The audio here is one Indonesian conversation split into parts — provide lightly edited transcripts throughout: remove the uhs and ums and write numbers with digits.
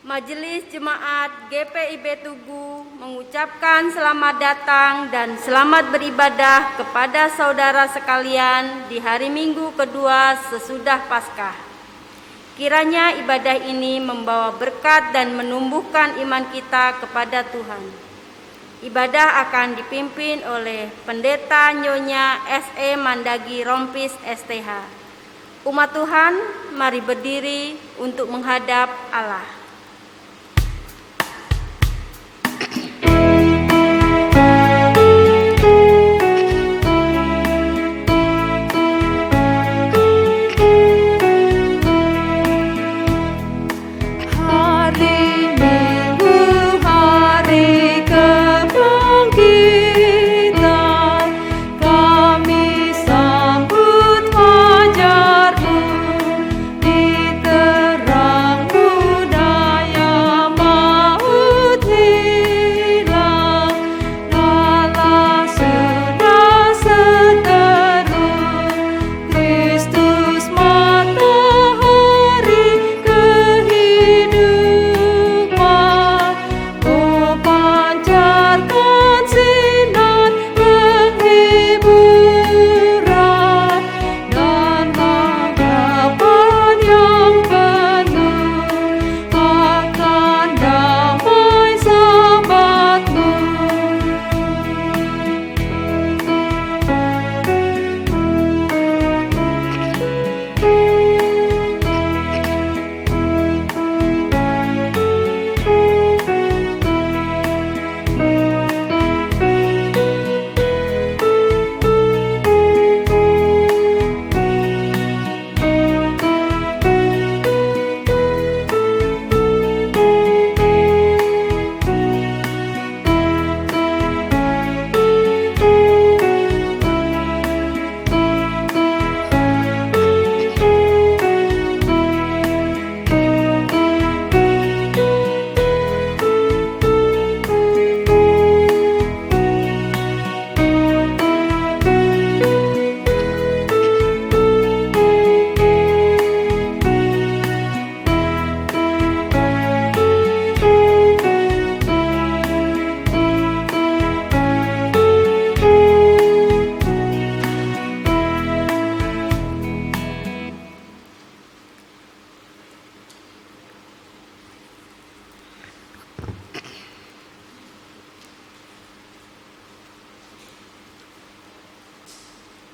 Majelis Jemaat GPIB Tugu mengucapkan selamat datang dan selamat beribadah kepada saudara sekalian di hari Minggu kedua sesudah Paskah. Kiranya ibadah ini membawa berkat dan menumbuhkan iman kita kepada Tuhan. Ibadah akan dipimpin oleh Pendeta Nyonya S.E. Mandagi Rompis STH. Umat Tuhan, mari berdiri untuk menghadap Allah.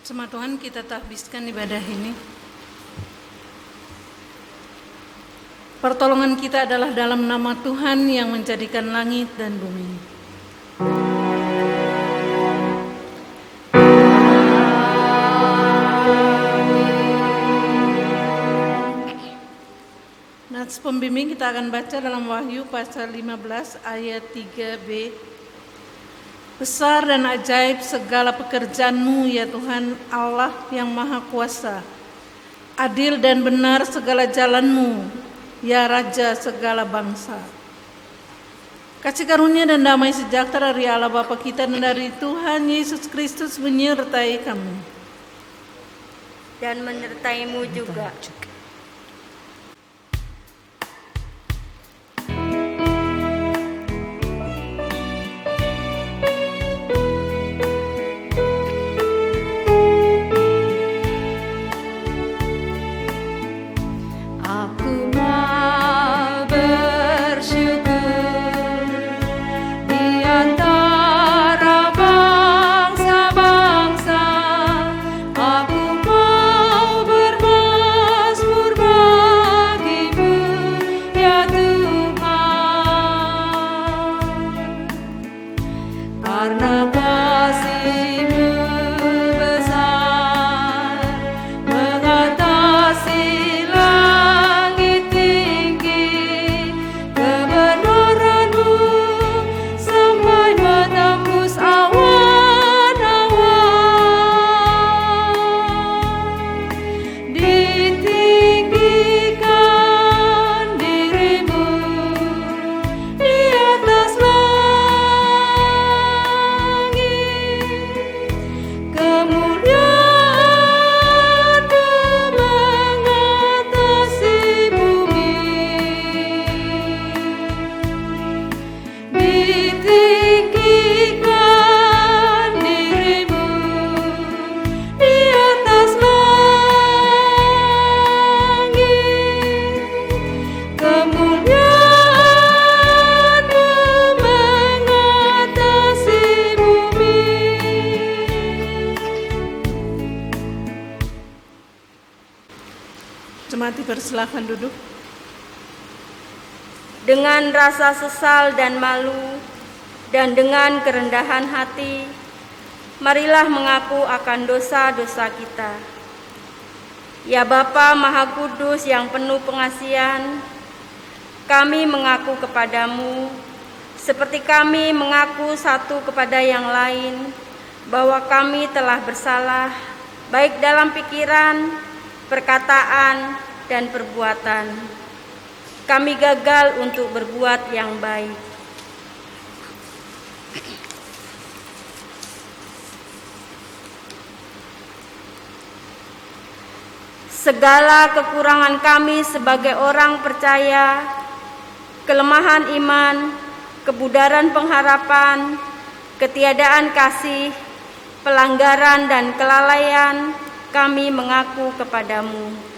Jemaat Tuhan, kita tahbiskan ibadah ini. Pertolongan kita adalah dalam nama Tuhan yang menjadikan langit dan bumi. Nats pembimbing kita akan baca dalam Wahyu pasal 15 ayat 3b. Besar dan ajaib segala pekerjaan-Mu ya Tuhan Allah yang Maha Kuasa. Adil dan benar segala jalan-Mu ya Raja segala bangsa. Kasih karunia dan damai sejahtera dari Allah Bapa kita dan dari Tuhan Yesus Kristus menyertai kamu. Dan menyertai-Mu juga. Dipersilakan duduk. Dengan rasa sesal dan malu, dan dengan kerendahan hati, marilah mengaku akan dosa-dosa kita. Ya Bapa Maha Kudus yang penuh pengasihan, kami mengaku kepadamu, seperti kami mengaku satu kepada yang lain, bahwa kami telah bersalah, baik dalam pikiran, perkataan, dan perbuatan. Kami gagal untuk berbuat yang baik. Segala kekurangan kami sebagai orang percaya, kelemahan iman, kebudaran pengharapan, ketiadaan kasih, pelanggaran dan kelalaian, kami mengaku kepadamu.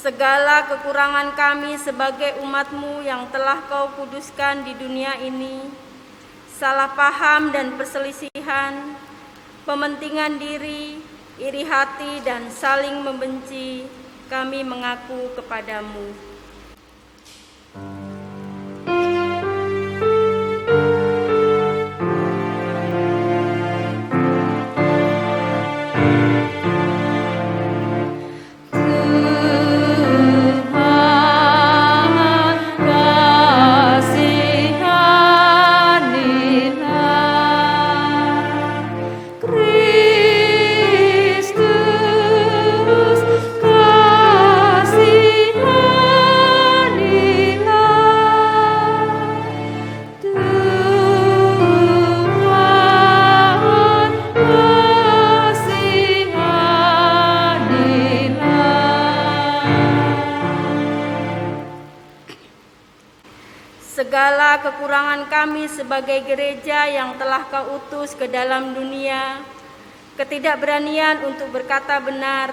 Segala kekurangan kami sebagai umat-Mu yang telah Kau kuduskan di dunia ini, salah paham dan perselisihan, pementingan diri, iri hati dan saling membenci, kami mengaku kepadamu. Segala kekurangan kami sebagai gereja yang telah Kau utus ke dalam dunia, ketidakberanian untuk berkata benar,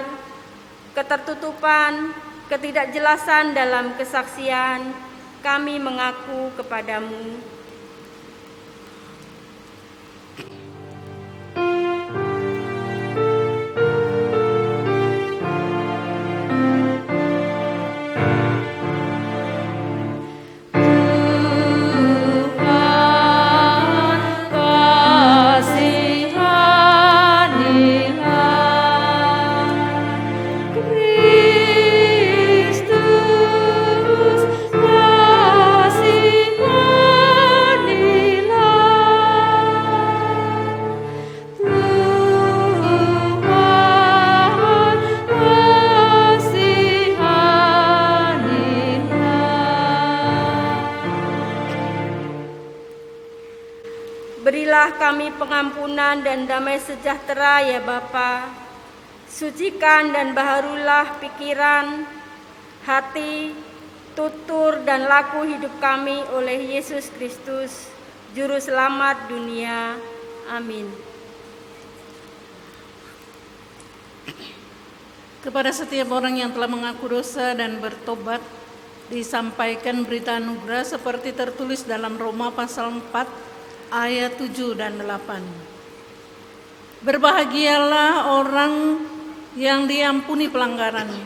ketertutupan, ketidakjelasan dalam kesaksian, kami mengaku kepadamu. Berilah kami pengampunan dan damai sejahtera ya Bapa. Sucikan dan baharulah pikiran, hati, tutur dan laku hidup kami oleh Yesus Kristus, Juru Selamat dunia. Amin. Kepada setiap orang yang telah mengaku dosa dan bertobat, disampaikan berita anugerah seperti tertulis dalam Roma pasal 4 ayat 7 dan 8. Berbahagialah orang yang diampuni pelanggarannya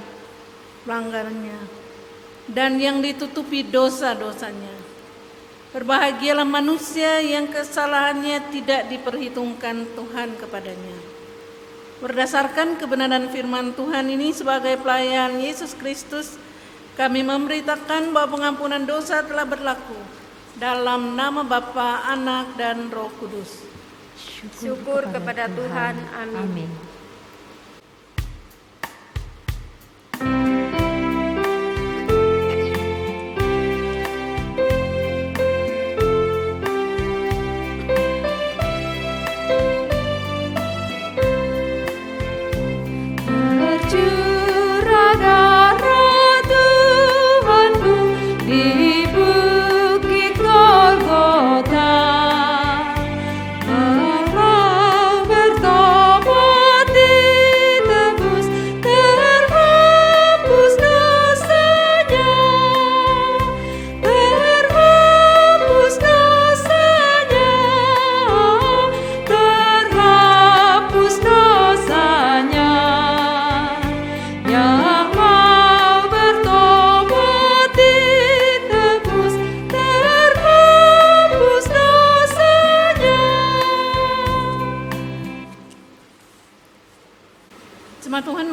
dan yang ditutupi dosa-dosanya. Berbahagialah manusia yang kesalahannya tidak diperhitungkan Tuhan kepadanya. Berdasarkan kebenaran firman Tuhan ini sebagai pelayan Yesus Kristus, kami memberitakan bahwa pengampunan dosa telah berlaku dalam nama Bapa, Anak, dan Roh Kudus. Syukur kepada Tuhan. Amin.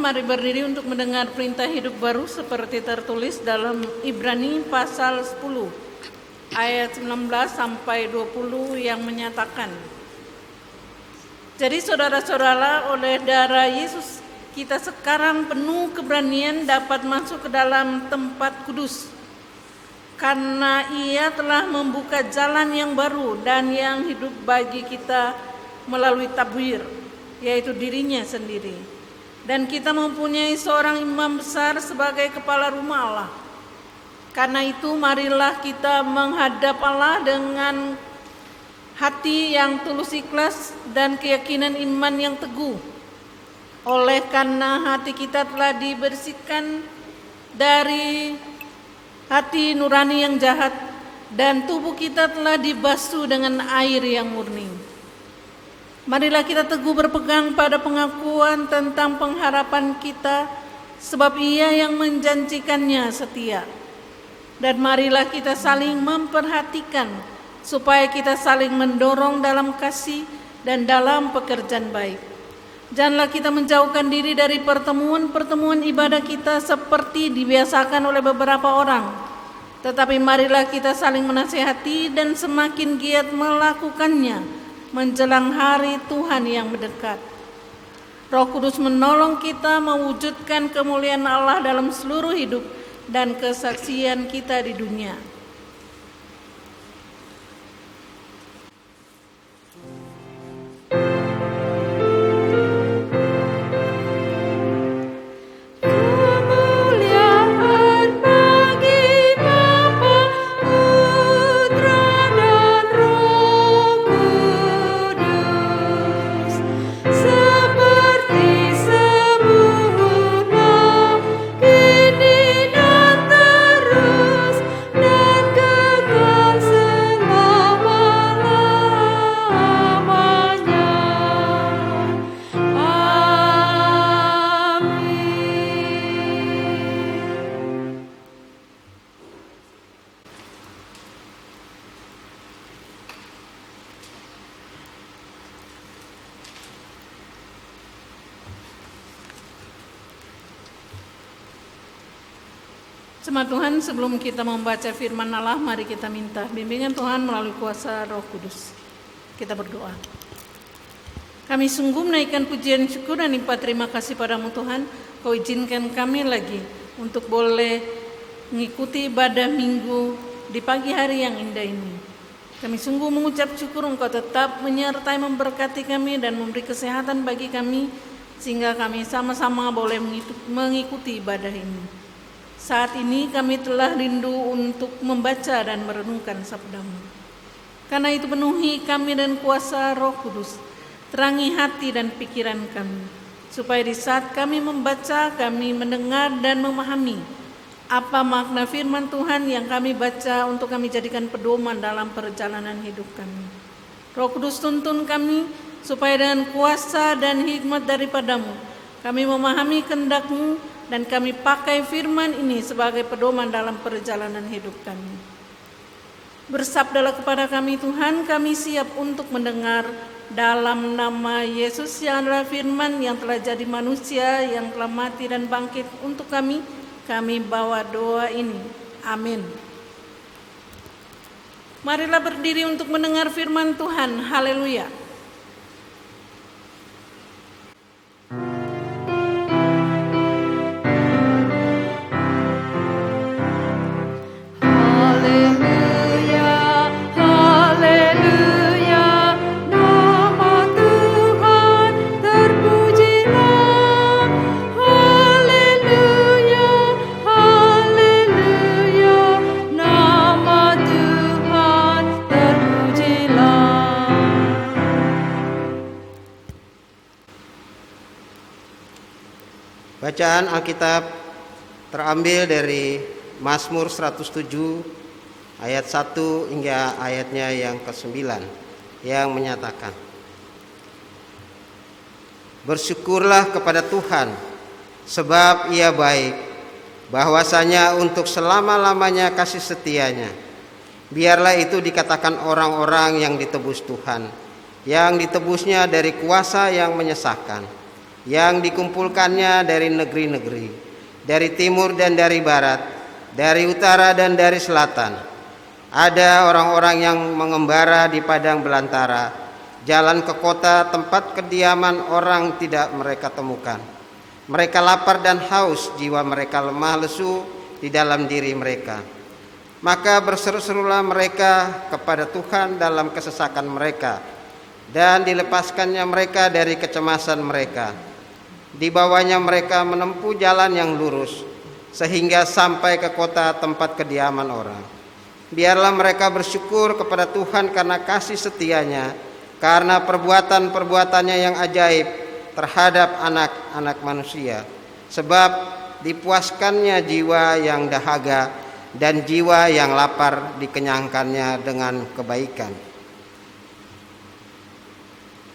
mari berdiri untuk mendengar perintah hidup baru seperti tertulis dalam Ibrani pasal 10 ayat 19 sampai 20 yang menyatakan, jadi saudara-saudara, oleh darah Yesus kita sekarang penuh keberanian dapat masuk ke dalam tempat kudus, karena Ia telah membuka jalan yang baru dan yang hidup bagi kita melalui tabir, yaitu dirinya sendiri. Dan kita mempunyai seorang imam besar sebagai kepala rumah Allah. Karena itu marilah kita menghadap Allah dengan hati yang tulus ikhlas dan keyakinan iman yang teguh. Oleh karena hati kita telah dibersihkan dari hati nurani yang jahat dan tubuh kita telah dibasuh dengan air yang murni. Marilah kita teguh berpegang pada pengakuan tentang pengharapan kita, sebab Ia yang menjanjikannya setia. Dan marilah kita saling memperhatikan, supaya kita saling mendorong dalam kasih dan dalam pekerjaan baik. Janganlah kita menjauhkan diri dari pertemuan-pertemuan ibadah kita seperti dibiasakan oleh beberapa orang, tetapi marilah kita saling menasihati dan semakin giat melakukannya menjelang hari Tuhan yang mendekat. Roh Kudus menolong kita mewujudkan kemuliaan Allah dalam seluruh hidup dan kesaksian kita di dunia. Jemaat Tuhan, sebelum kita membaca firman Allah, mari kita minta bimbingan Tuhan melalui kuasa Roh Kudus. Kita berdoa. Kami sungguh menaikkan pujian syukur dan limpah terima kasih padamu Tuhan. Kau izinkan kami lagi untuk boleh mengikuti ibadah minggu di pagi hari yang indah ini. Kami sungguh mengucap syukur Engkau tetap menyertai memberkati kami dan memberi kesehatan bagi kami, sehingga kami sama-sama boleh mengikuti ibadah ini. Saat ini kami telah rindu untuk membaca dan merenungkan sabda-Mu. Karena itu penuhi kami dan kuasa Roh Kudus, terangi hati dan pikiran kami, supaya di saat kami membaca, kami mendengar dan memahami apa makna firman Tuhan yang kami baca untuk kami jadikan pedoman dalam perjalanan hidup kami. Roh Kudus tuntun kami, supaya dengan kuasa dan hikmat daripada-Mu, kami memahami kehendak-Mu, dan kami pakai firman ini sebagai pedoman dalam perjalanan hidup kami. Bersabdalah kepada kami Tuhan, kami siap untuk mendengar. Dalam nama Yesus yang adalah firman yang telah jadi manusia, yang telah mati dan bangkit untuk kami bawa doa ini. Amin. Marilah berdiri untuk mendengar firman Tuhan. Haleluya. Bacaan Alkitab terambil dari Mazmur 107 ayat 1 hingga ayatnya yang ke-9 yang menyatakan, bersyukurlah kepada Tuhan sebab Ia baik, bahwasanya untuk selama-lamanya kasih setianya. Biarlah itu dikatakan orang-orang yang ditebus Tuhan, yang ditebusnya dari kuasa yang menyesakkan, yang dikumpulkannya dari negeri-negeri, dari timur dan dari barat, dari utara dan dari selatan. Ada orang-orang yang mengembara di padang belantara, jalan ke kota tempat kediaman orang tidak mereka temukan. Mereka lapar dan haus, jiwa mereka lemah lesu di dalam diri mereka. Maka berseru-serulah mereka kepada Tuhan dalam kesesakan mereka, dan dilepaskannya mereka dari kecemasan mereka. Dibawanya mereka menempuh jalan yang lurus, sehingga sampai ke kota tempat kediaman orang. Biarlah mereka bersyukur kepada Tuhan karena kasih setianya, karena perbuatan-perbuatannya yang ajaib terhadap anak-anak manusia. Sebab dipuaskannya jiwa yang dahaga, dan jiwa yang lapar dikenyangkannya dengan kebaikan.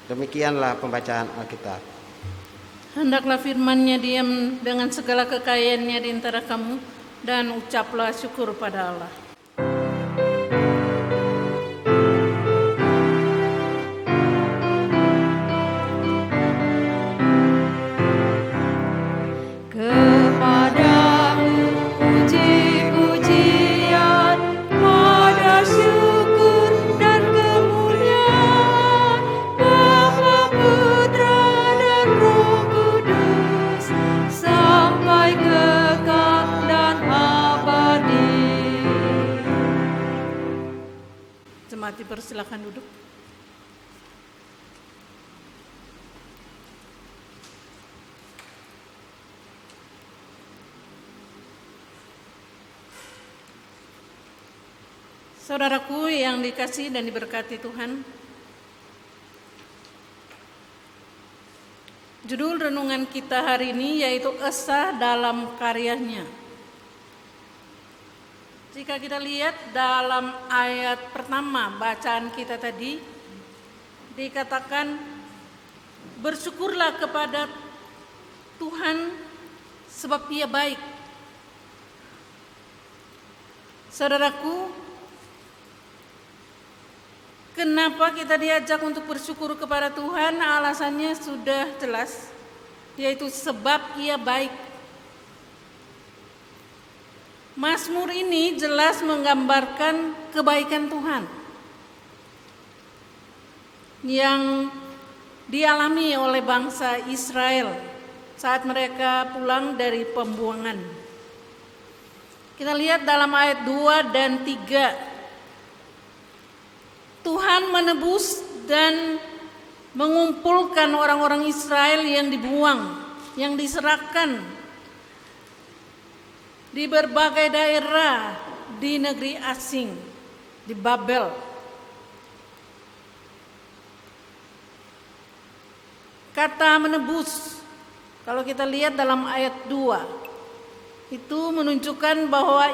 Demikianlah pembacaan Alkitab. Hendaklah firman-Nya diam dengan segala kekayaannya di antara kamu, dan ucaplah syukur pada Allah. Jemaat dipersilakan duduk. Saudaraku yang dikasihi dan diberkati Tuhan, judul renungan kita hari ini yaitu Esa dalam karyanya. Jika kita lihat dalam ayat pertama bacaan kita tadi, dikatakan bersyukurlah kepada Tuhan sebab Ia baik. Saudaraku, kenapa kita diajak untuk bersyukur kepada Tuhan? Alasannya sudah jelas, yaitu sebab Ia baik. Mazmur ini jelas menggambarkan kebaikan Tuhan yang dialami oleh bangsa Israel saat mereka pulang dari pembuangan. Kita lihat dalam ayat 2 dan 3. Tuhan menebus dan mengumpulkan orang-orang Israel yang dibuang, yang diserahkan di berbagai daerah di negeri asing, di Babel. Kata menebus, kalau kita lihat dalam ayat 2, itu menunjukkan bahwa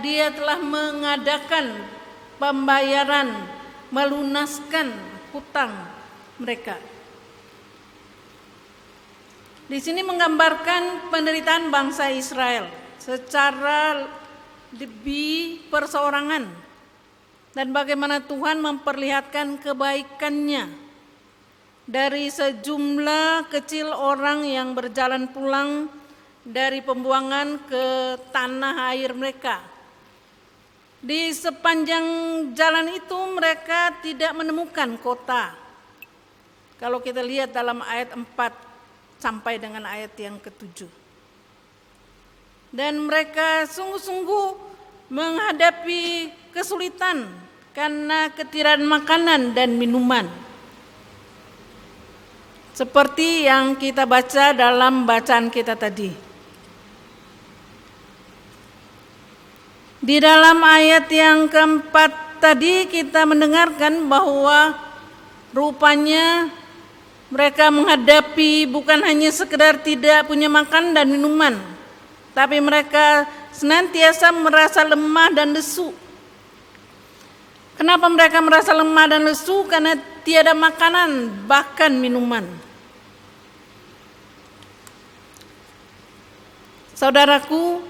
Dia telah mengadakan pembayaran, melunaskan hutang mereka. Di sini menggambarkan penderitaan bangsa Israel secara lebih perseorangan, dan bagaimana Tuhan memperlihatkan kebaikannya dari sejumlah kecil orang yang berjalan pulang dari pembuangan ke tanah air mereka. Di sepanjang jalan itu mereka tidak menemukan kota. Kalau kita lihat dalam ayat 4 sampai dengan ayat yang ke-7. Dan mereka sungguh-sungguh menghadapi kesulitan karena ketiadaan makanan dan minuman. Seperti yang kita baca dalam bacaan kita tadi. Di dalam ayat yang keempat tadi kita mendengarkan bahwa rupanya mereka menghadapi bukan hanya sekedar tidak punya makan dan minuman, tapi mereka senantiasa merasa lemah dan lesu. Kenapa mereka merasa lemah dan lesu? Karena tiada makanan, bahkan minuman. Saudaraku,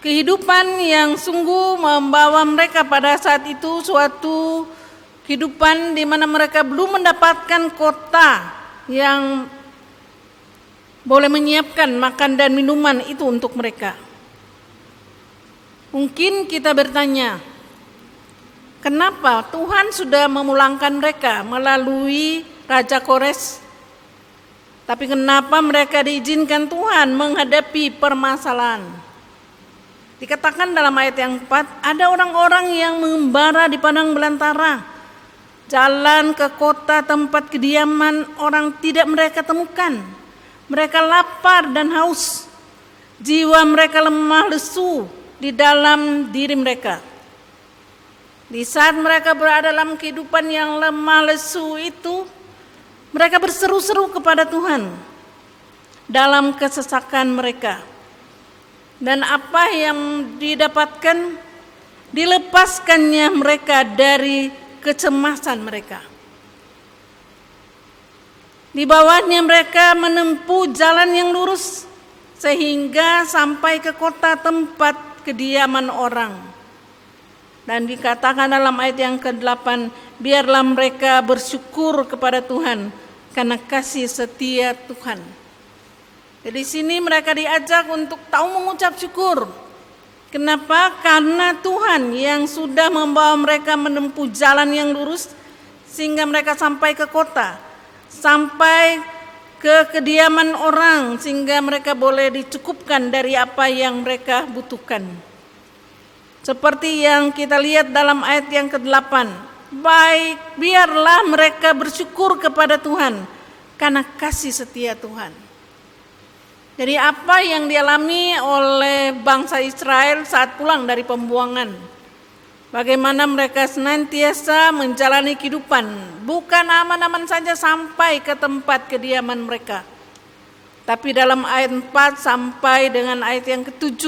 kehidupan yang sungguh membawa mereka pada saat itu suatu kehidupan di mana mereka belum mendapatkan kota yang boleh menyiapkan makan dan minuman itu untuk mereka. Mungkin kita bertanya, kenapa Tuhan sudah memulangkan mereka melalui Raja Kores, tapi kenapa mereka diizinkan Tuhan menghadapi permasalahan? Dikatakan dalam ayat yang 4, ada orang-orang yang mengembara di padang belantara, jalan ke kota tempat kediaman orang tidak mereka temukan. Mereka lapar dan haus, jiwa mereka lemah lesu di dalam diri mereka. Di saat mereka berada dalam kehidupan yang lemah lesu itu, mereka berseru-seru kepada Tuhan dalam kesesakan mereka. Dan apa yang didapatkan? Dilepaskannya mereka dari kecemasan mereka. Di bawahnya mereka menempuh jalan yang lurus sehingga sampai ke kota tempat kediaman orang. Dan dikatakan dalam ayat yang ke-8, biarlah mereka bersyukur kepada Tuhan karena kasih setia Tuhan. Jadi sini mereka diajak untuk tahu mengucap syukur. Kenapa? Karena Tuhan yang sudah membawa mereka menempuh jalan yang lurus sehingga mereka sampai ke kota, sampai ke kediaman orang sehingga mereka boleh dicukupkan dari apa yang mereka butuhkan. Seperti yang kita lihat dalam ayat yang ke-8, baik biarlah mereka bersyukur kepada Tuhan karena kasih setia Tuhan. Jadi apa yang dialami oleh bangsa Israel saat pulang dari pembuangan, bagaimana mereka senantiasa menjalani kehidupan, bukan aman-aman saja sampai ke tempat kediaman mereka. Tapi dalam ayat 4 sampai dengan ayat yang ke-7,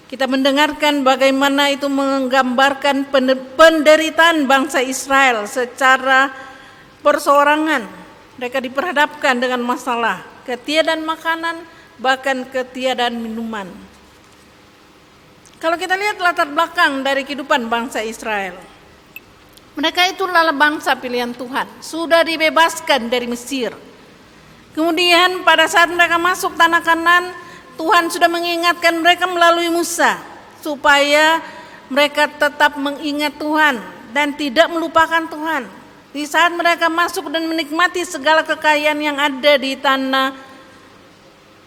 kita mendengarkan bagaimana itu menggambarkan penderitaan bangsa Israel secara perseorangan. Mereka diperhadapkan dengan masalah ketiadaan makanan, bahkan ketiadaan minuman. Kalau kita lihat latar belakang dari kehidupan bangsa Israel, mereka itu adalah bangsa pilihan Tuhan, sudah dibebaskan dari Mesir. Kemudian pada saat mereka masuk tanah Kanaan, Tuhan sudah mengingatkan mereka melalui Musa supaya mereka tetap mengingat Tuhan dan tidak melupakan Tuhan. Di saat mereka masuk dan menikmati segala kekayaan yang ada di tanah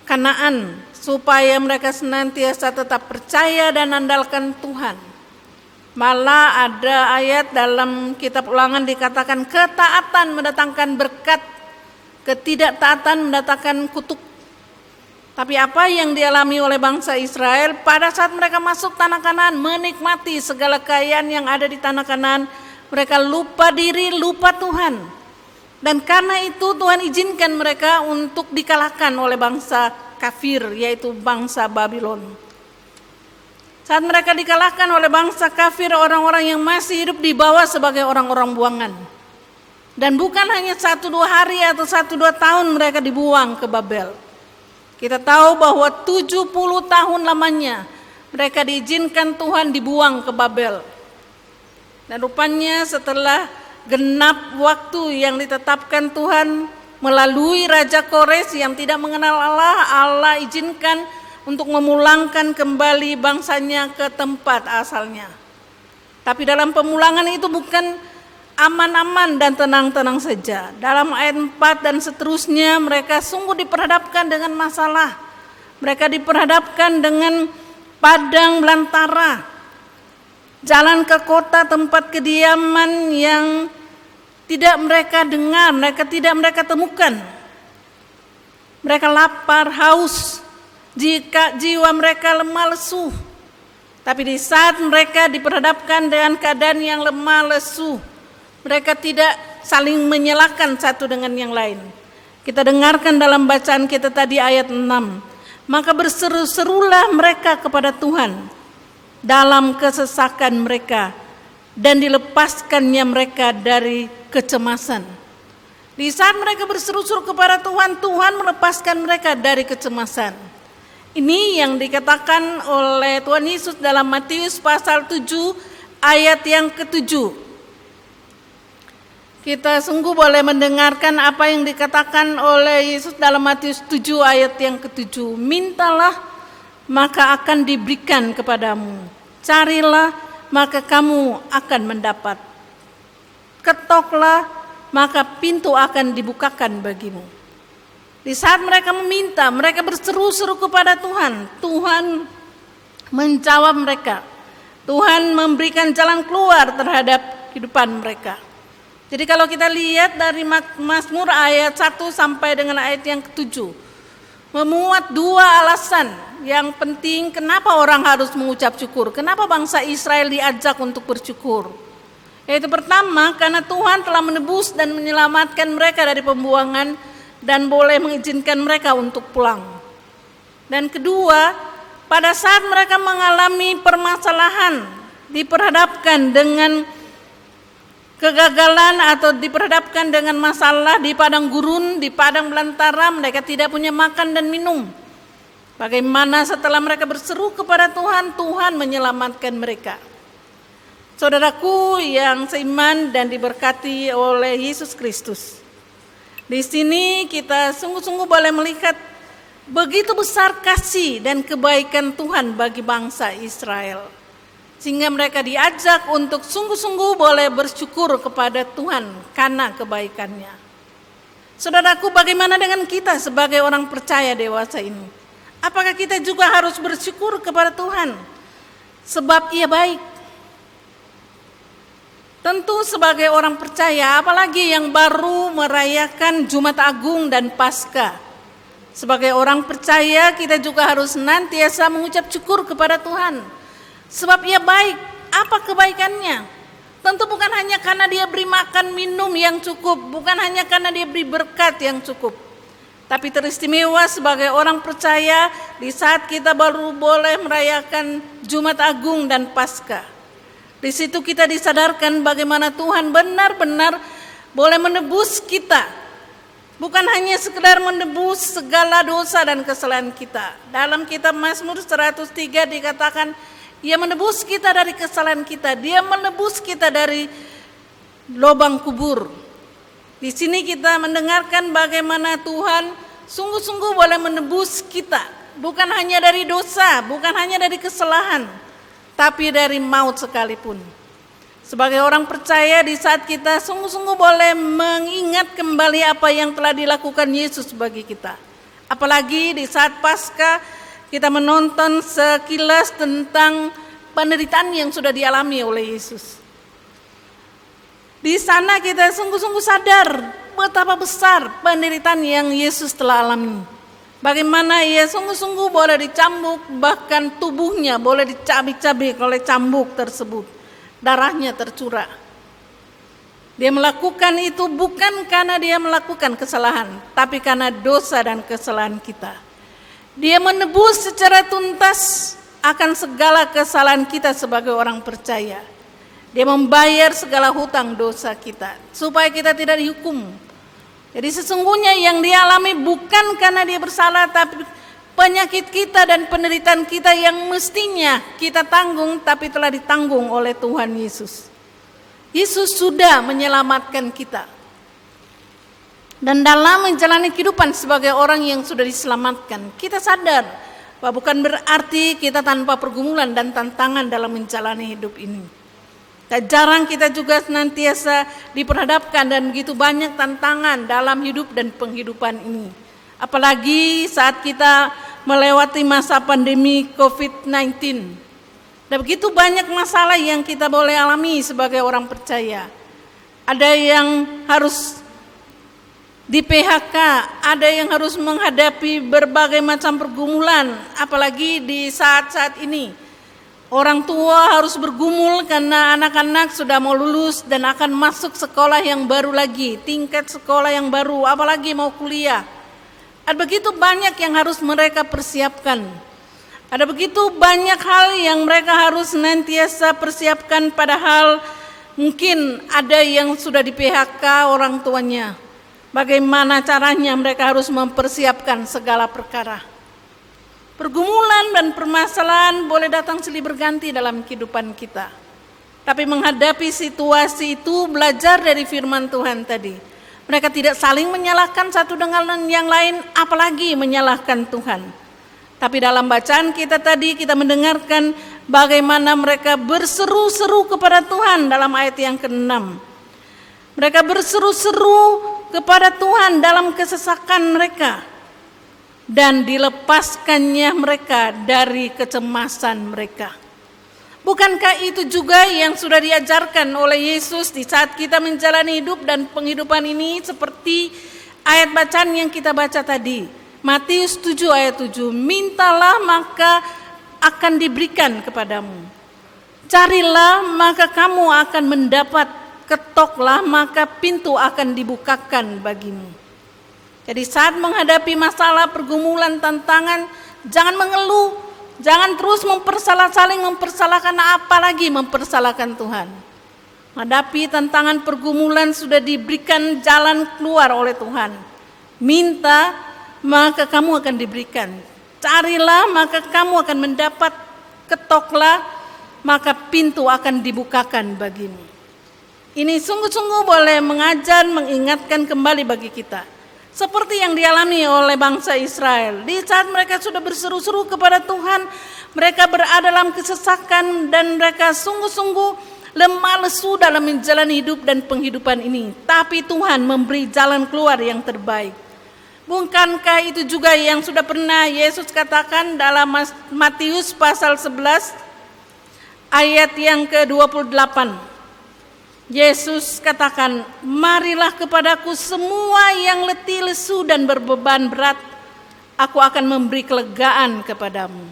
Kanaan, supaya mereka senantiasa tetap percaya dan andalkan Tuhan. Malah ada ayat dalam kitab Ulangan dikatakan ketaatan mendatangkan berkat, ketidaktaatan mendatangkan kutuk. Tapi apa yang dialami oleh bangsa Israel pada saat mereka masuk tanah Kanaan, menikmati segala kekayaan yang ada di tanah Kanaan, mereka lupa diri, lupa Tuhan. Dan karena itu Tuhan izinkan mereka untuk dikalahkan oleh bangsa kafir, yaitu bangsa Babylon. Saat mereka dikalahkan oleh bangsa kafir, orang-orang yang masih hidup dibawa sebagai orang-orang buangan. Dan bukan hanya 1-2 hari atau 1-2 tahun mereka dibuang ke Babel. Kita tahu bahwa 70 tahun lamanya mereka diizinkan Tuhan dibuang ke Babel. Dan rupanya setelah genap waktu yang ditetapkan Tuhan melalui Raja Kores yang tidak mengenal Allah, Allah izinkan untuk memulangkan kembali bangsanya ke tempat asalnya. Tapi dalam pemulangan itu bukan aman-aman dan tenang-tenang saja. Dalam ayat 4 dan seterusnya mereka sungguh diperhadapkan dengan masalah. Mereka diperhadapkan dengan padang belantara, jalan ke kota tempat kediaman yang tidak mereka dengar, tidak mereka temukan. Mereka lapar, haus, jika jiwa mereka lemah lesu. Tapi di saat mereka diperhadapkan dengan keadaan yang lemah lesu, mereka tidak saling menyalahkan satu dengan yang lain. Kita dengarkan dalam bacaan kita tadi ayat 6. Maka berseru-serulah mereka kepada Tuhan dalam kesesakan mereka dan dilepaskannya mereka dari kecemasan. Di saat mereka berseru-seru kepada Tuhan, Tuhan melepaskan mereka dari kecemasan. Ini yang dikatakan oleh Tuhan Yesus dalam Matius pasal 7 ayat yang ke-7. Kita sungguh boleh mendengarkan apa yang dikatakan oleh Yesus dalam Matius 7 ayat yang ke-7. Mintalah maka akan diberikan kepadamu. Carilah maka kamu akan mendapat. Ketoklah maka pintu akan dibukakan bagimu. Di saat mereka meminta, mereka berseru-seru kepada Tuhan. Tuhan menjawab mereka. Tuhan memberikan jalan keluar terhadap kehidupan mereka. Jadi kalau kita lihat dari Mazmur ayat 1 sampai dengan ayat yang ke-7, memuat dua alasan yang penting kenapa orang harus mengucap syukur. Kenapa bangsa Israel diajak untuk bersyukur? Yaitu pertama, karena Tuhan telah menebus dan menyelamatkan mereka dari pembuangan dan boleh mengizinkan mereka untuk pulang. Dan kedua, pada saat mereka mengalami permasalahan, diperhadapkan dengan kegagalan atau diperhadapkan dengan masalah di padang gurun, di padang belantara, mereka tidak punya makan dan minum. Bagaimana setelah mereka berseru kepada Tuhan, Tuhan menyelamatkan mereka. Saudaraku yang seiman dan diberkati oleh Yesus Kristus, di sini kita sungguh-sungguh boleh melihat begitu besar kasih dan kebaikan Tuhan bagi bangsa Israel. Sehingga mereka diajak untuk sungguh-sungguh boleh bersyukur kepada Tuhan karena kebaikannya. Saudaraku, bagaimana dengan kita sebagai orang percaya dewasa ini? Apakah kita juga harus bersyukur kepada Tuhan? Sebab Ia baik. Tentu sebagai orang percaya, apalagi yang baru merayakan Jumat Agung dan Paskah. Sebagai orang percaya, kita juga harus senantiasa mengucap syukur kepada Tuhan. Sebab Ia baik. Apa kebaikannya? Tentu bukan hanya karena Dia beri makan minum yang cukup, bukan hanya karena Dia beri berkat yang cukup, tapi teristimewa sebagai orang percaya di saat kita baru boleh merayakan Jumat Agung dan Paskah. Di situ kita disadarkan bagaimana Tuhan benar-benar boleh menebus kita. Bukan hanya sekedar menebus segala dosa dan kesalahan kita. Dalam kitab Mazmur 103 dikatakan, Ia menebus kita dari kesalahan kita. Dia menebus kita dari lubang kubur. Di sini kita mendengarkan bagaimana Tuhan sungguh-sungguh boleh menebus kita. Bukan hanya dari dosa, bukan hanya dari kesalahan, tapi dari maut sekalipun. Sebagai orang percaya, di saat kita sungguh-sungguh boleh mengingat kembali apa yang telah dilakukan Yesus bagi kita. Apalagi di saat Paskah, kita menonton sekilas tentang penderitaan yang sudah dialami oleh Yesus. Di sana kita sungguh-sungguh sadar betapa besar penderitaan yang Yesus telah alami. Bagaimana Ia sungguh-sungguh boleh dicambuk, bahkan tubuhnya boleh dicabik-cabik oleh cambuk tersebut. Darahnya tercurah. Dia melakukan itu bukan karena Dia melakukan kesalahan, tapi karena dosa dan kesalahan kita. Dia menebus secara tuntas akan segala kesalahan kita sebagai orang percaya. Dia membayar segala hutang dosa kita supaya kita tidak dihukum. Jadi sesungguhnya yang Dia alami bukan karena Dia bersalah, tapi penyakit kita dan penderitaan kita yang mestinya kita tanggung, tapi telah ditanggung oleh Tuhan Yesus. Yesus sudah menyelamatkan kita. Dan dalam menjalani kehidupan sebagai orang yang sudah diselamatkan, kita sadar bahwa bukan berarti kita tanpa pergumulan dan tantangan dalam menjalani hidup ini. Tak jarang kita juga senantiasa diperhadapkan dan begitu banyak tantangan dalam hidup dan penghidupan ini. Apalagi saat kita melewati masa pandemi COVID-19. Dan begitu banyak masalah yang kita boleh alami sebagai orang percaya. Ada yang harus di PHK, ada yang harus menghadapi berbagai macam pergumulan, apalagi di saat-saat ini. Orang tua harus bergumul karena anak-anak sudah mau lulus dan akan masuk sekolah yang baru lagi, tingkat sekolah yang baru, apalagi mau kuliah. Ada begitu banyak yang harus mereka persiapkan. Ada begitu banyak hal yang mereka harus senantiasa persiapkan, padahal mungkin ada yang sudah di PHK orang tuanya. Bagaimana caranya mereka harus mempersiapkan segala perkara. Pergumulan dan permasalahan boleh datang silih berganti dalam kehidupan kita. Tapi menghadapi situasi itu belajar dari firman Tuhan tadi. Mereka tidak saling menyalahkan satu dengan yang lain, apalagi menyalahkan Tuhan. Tapi dalam bacaan kita tadi kita mendengarkan bagaimana mereka berseru-seru kepada Tuhan dalam ayat yang ke-6. Mereka berseru-seru kepada Tuhan dalam kesesakan mereka. Dan dilepaskannya mereka dari kecemasan mereka. Bukankah itu juga yang sudah diajarkan oleh Yesus di saat kita menjalani hidup dan penghidupan ini seperti ayat bacaan yang kita baca tadi. Matius 7 ayat 7, mintalah maka akan diberikan kepadamu. Carilah maka kamu akan mendapat, ketoklah maka pintu akan dibukakan bagimu. Jadi saat menghadapi masalah, pergumulan, tantangan, jangan mengeluh. Jangan terus saling mempersalahkan, apalagi mempersalahkan Tuhan. Menghadapi tantangan pergumulan sudah diberikan jalan keluar oleh Tuhan. Minta, maka kamu akan diberikan. Carilah, maka kamu akan mendapat. Ketoklah, maka pintu akan dibukakan bagimu. Ini sungguh-sungguh boleh mengajar, mengingatkan kembali bagi kita. Seperti yang dialami oleh bangsa Israel. Di saat mereka sudah berseru-seru kepada Tuhan, mereka berada dalam kesesakan dan mereka sungguh-sungguh lemah lesu dalam menjalani hidup dan penghidupan ini. Tapi Tuhan memberi jalan keluar yang terbaik. Bukankah itu juga yang sudah pernah Yesus katakan dalam Matius pasal 11 ayat yang ke-28. Yesus katakan, marilah kepadaku semua yang letih lesu dan berbeban berat, aku akan memberi kelegaan kepadamu.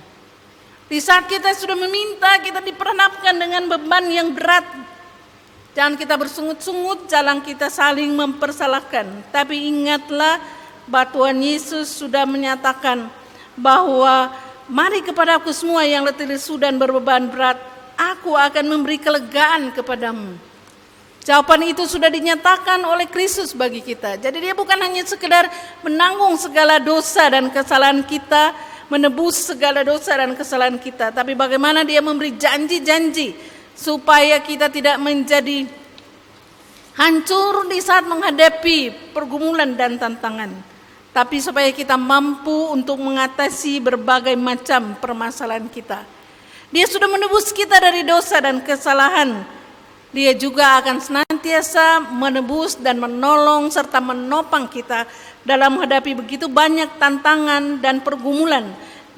Di saat kita sudah meminta, kita diperhadapkan dengan beban yang berat. Jangan kita bersungut-sungut, jangan kita saling mempersalahkan. Tapi ingatlah bahwa Tuhan Yesus sudah menyatakan bahwa mari kepadaku semua yang letih lesu dan berbeban berat, aku akan memberi kelegaan kepadamu. Jawaban itu sudah dinyatakan oleh Kristus bagi kita. Jadi dia bukan hanya sekedar menanggung segala dosa dan kesalahan kita, menebus segala dosa dan kesalahan kita, tapi bagaimana dia memberi janji-janji supaya kita tidak menjadi hancur di saat menghadapi pergumulan dan tantangan, tapi supaya kita mampu untuk mengatasi berbagai macam permasalahan kita. Dia sudah menebus kita dari dosa dan kesalahan. Dia juga akan senantiasa menebus dan menolong serta menopang kita dalam menghadapi begitu banyak tantangan dan pergumulan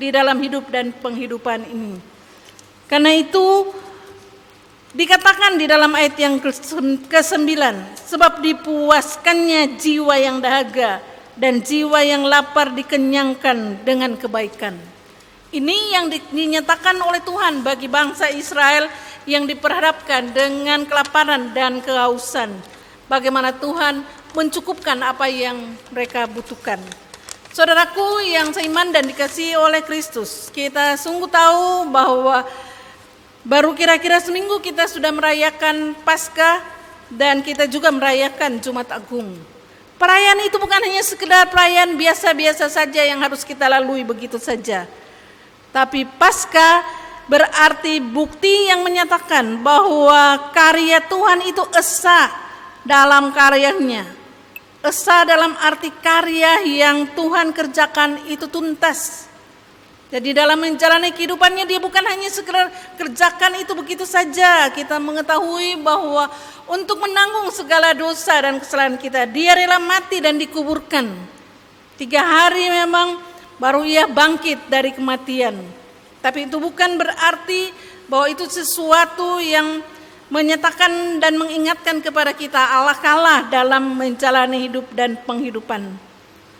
di dalam hidup dan penghidupan ini. Karena itu dikatakan di dalam ayat yang ke-9, sebab dipuaskannya jiwa yang dahaga dan jiwa yang lapar dikenyangkan dengan kebaikan. Ini yang dinyatakan oleh Tuhan bagi bangsa Israel yang diperhadapkan dengan kelaparan dan kehausan. Bagaimana Tuhan mencukupkan apa yang mereka butuhkan. Saudaraku yang seiman dan dikasihi oleh Kristus, kita sungguh tahu bahwa baru kira-kira seminggu kita sudah merayakan Paskah dan kita juga merayakan Jumat Agung. Perayaan itu bukan hanya sekedar perayaan biasa-biasa saja yang harus kita lalui begitu saja. Tapi Paskah berarti bukti yang menyatakan bahwa karya Tuhan itu esa dalam karyanya. Esa dalam arti karya yang Tuhan kerjakan itu tuntas. Jadi dalam menjalani kehidupannya dia bukan hanya sekedar kerjakan itu begitu saja. Kita mengetahui bahwa untuk menanggung segala dosa dan kesalahan kita, dia rela mati dan dikuburkan. 3 hari memang baru ia bangkit dari kematian. Tapi itu bukan berarti bahwa itu sesuatu yang menyatakan dan mengingatkan kepada kita Allah kalah dalam menjalani hidup dan penghidupan.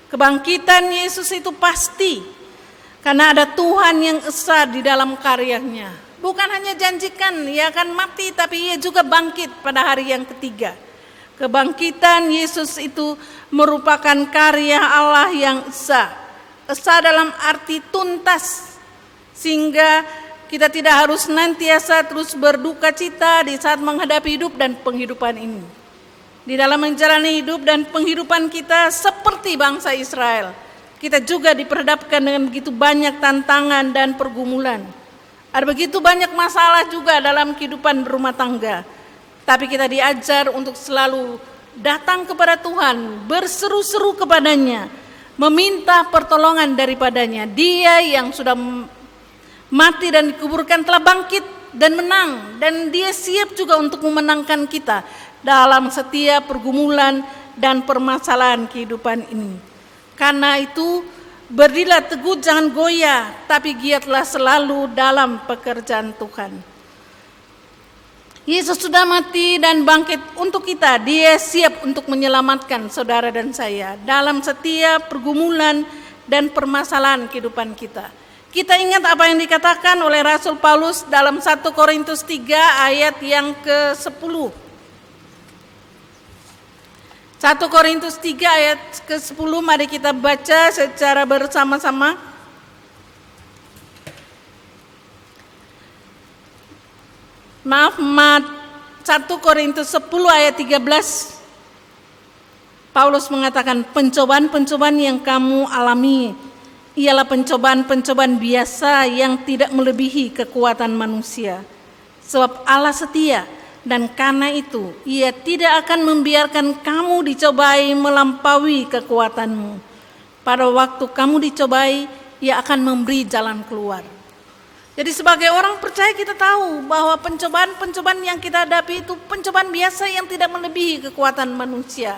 Kebangkitan Yesus itu pasti, karena ada Tuhan yang esa di dalam karyanya. Bukan hanya janjikan ia akan mati, tapi ia juga bangkit pada hari yang ketiga. Kebangkitan Yesus itu merupakan karya Allah yang esa. Esa dalam arti tuntas, sehingga kita tidak harus nantiasa terus berduka cita di saat menghadapi hidup dan penghidupan ini. Di dalam menjalani hidup dan penghidupan kita seperti bangsa Israel, kita juga diperhadapkan dengan begitu banyak tantangan dan pergumulan. Ada begitu banyak masalah juga dalam kehidupan berumah tangga. Tapi kita diajar untuk selalu datang kepada Tuhan, berseru-seru kepadanya, meminta pertolongan daripadanya. Dia yang sudah mati dan dikuburkan telah bangkit dan menang, dan dia siap juga untuk memenangkan kita dalam setiap pergumulan dan permasalahan kehidupan ini. Karena itu berdirilah teguh, jangan goyah, tapi giatlah selalu dalam pekerjaan Tuhan. Yesus sudah mati dan bangkit untuk kita. Dia siap untuk menyelamatkan saudara dan saya dalam setiap pergumulan dan permasalahan kehidupan kita. Kita ingat apa yang dikatakan oleh Rasul Paulus dalam 1 Korintus 3 ayat yang ke-10. 1 Korintus 3 ayat ke-10, mari kita baca secara bersama-sama. Maaf, 1 Korintus 10 ayat 13. Paulus mengatakan, pencobaan-pencobaan yang kamu alami ialah pencobaan-pencobaan biasa yang tidak melebihi kekuatan manusia. Sebab Allah setia, dan karena itu Ia tidak akan membiarkan kamu dicobai melampaui kekuatanmu. Pada waktu kamu dicobai, Ia akan memberi jalan keluar. Jadi sebagai orang percaya kita tahu bahwa pencobaan-pencobaan yang kita hadapi itu pencobaan biasa yang tidak melebihi kekuatan manusia.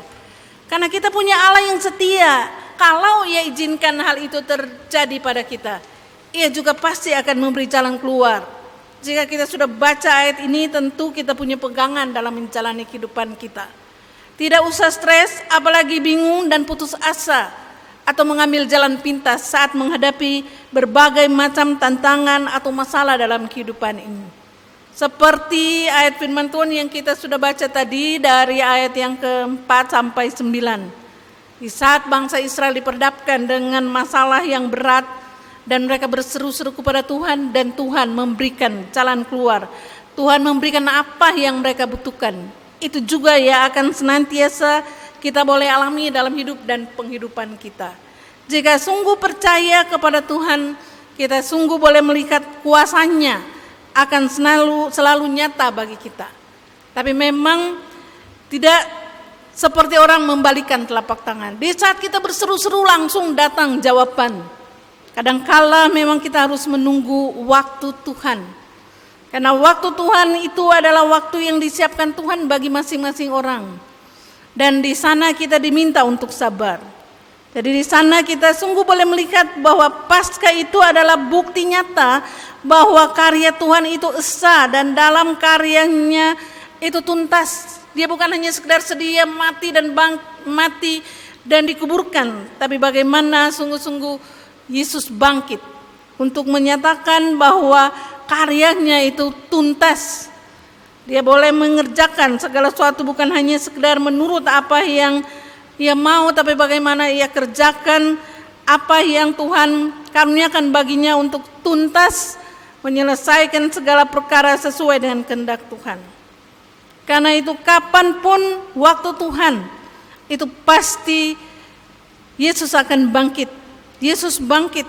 Karena kita punya Allah yang setia. Kalau Ia izinkan hal itu terjadi pada kita, Ia juga pasti akan memberi jalan keluar. Jika kita sudah baca ayat ini, tentu kita punya pegangan dalam menjalani kehidupan kita. Tidak usah stres, apalagi bingung dan putus asa, atau mengambil jalan pintas saat menghadapi berbagai macam tantangan atau masalah dalam kehidupan ini. Seperti ayat firman Tuhan yang kita sudah baca tadi dari ayat yang ke-4 sampai 9. Di saat bangsa Israel diperdapkan dengan masalah yang berat dan mereka berseru-seru kepada Tuhan, dan Tuhan memberikan jalan keluar. Tuhan memberikan apa yang mereka butuhkan. Itu juga ya akan senantiasa kita boleh alami dalam hidup dan penghidupan kita. Jika sungguh percaya kepada Tuhan, kita sungguh boleh melihat kuasa-Nya akan selalu nyata bagi kita. Tapi memang tidak seperti orang membalikan telapak tangan. Di saat kita berseru-seru langsung datang jawaban. Kadangkala memang kita harus menunggu waktu Tuhan. Karena waktu Tuhan itu adalah waktu yang disiapkan Tuhan bagi masing-masing orang. Dan di sana kita diminta untuk sabar. Jadi di sana kita sungguh boleh melihat bahwa Paskah itu adalah bukti nyata bahwa karya Tuhan itu esa dan dalam karyanya itu tuntas. Dia bukan hanya sekedar sedia mati dan dikuburkan, tapi bagaimana sungguh-sungguh Yesus bangkit untuk menyatakan bahwa karyanya itu tuntas. Dia boleh mengerjakan segala sesuatu bukan hanya sekedar menurut apa yang Ia mau, tapi bagaimana Ia kerjakan apa yang Tuhan karuniakan baginya untuk tuntas menyelesaikan segala perkara sesuai dengan kehendak Tuhan. Karena itu kapanpun waktu Tuhan, itu pasti Yesus akan bangkit. Yesus bangkit.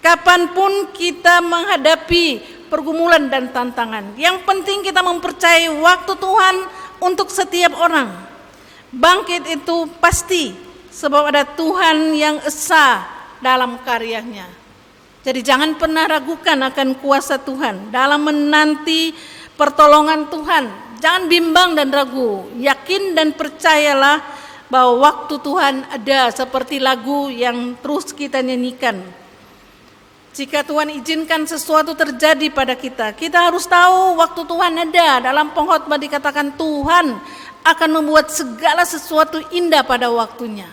Kapanpun kita menghadapi pergumulan dan tantangan, yang penting kita mempercayai waktu Tuhan untuk setiap orang. Bangkit itu pasti, sebab ada Tuhan yang esa dalam karyanya. Jadi jangan pernah ragukan akan kuasa Tuhan dalam menanti pertolongan Tuhan. Jangan bimbang dan ragu, yakin dan percayalah bahwa waktu Tuhan ada, seperti lagu yang terus kita nyanyikan. Jika Tuhan izinkan sesuatu terjadi pada kita, kita harus tahu waktu Tuhan ada. Dalam pengkhotbah dikatakan Tuhan akan membuat segala sesuatu indah pada waktunya.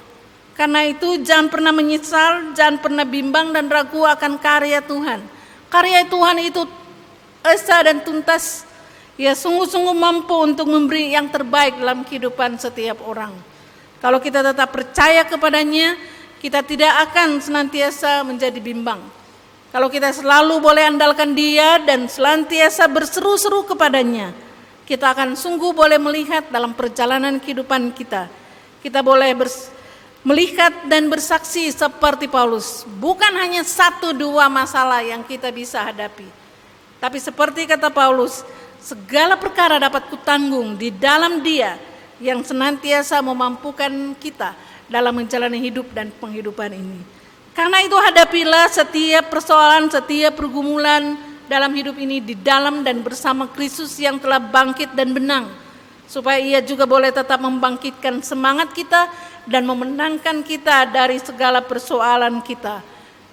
Karena itu jangan pernah menyesal, jangan pernah bimbang dan ragu akan karya Tuhan. Karya Tuhan itu esa dan tuntas. Ia sungguh-sungguh mampu untuk memberi yang terbaik dalam kehidupan setiap orang. Kalau kita tetap percaya kepadanya, kita tidak akan senantiasa menjadi bimbang. Kalau kita selalu boleh andalkan Dia dan senantiasa berseru-seru kepadanya, kita akan sungguh boleh melihat dalam perjalanan kehidupan kita. Kita boleh melihat dan bersaksi seperti Paulus. Bukan hanya 1-2 masalah yang kita bisa hadapi, Tapi seperti kata Paulus, segala perkara dapat kutanggung di dalam Dia yang senantiasa memampukan kita dalam menjalani hidup dan penghidupan ini. Karena itu hadapilah setiap persoalan, setiap pergumulan dalam hidup ini di dalam dan bersama Kristus yang telah bangkit dan menang, supaya Ia juga boleh tetap membangkitkan semangat kita dan memenangkan kita dari segala persoalan kita.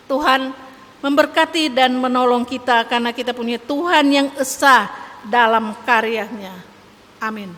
Tuhan memberkati dan menolong kita karena kita punya Tuhan yang esa dalam karyanya. Amin.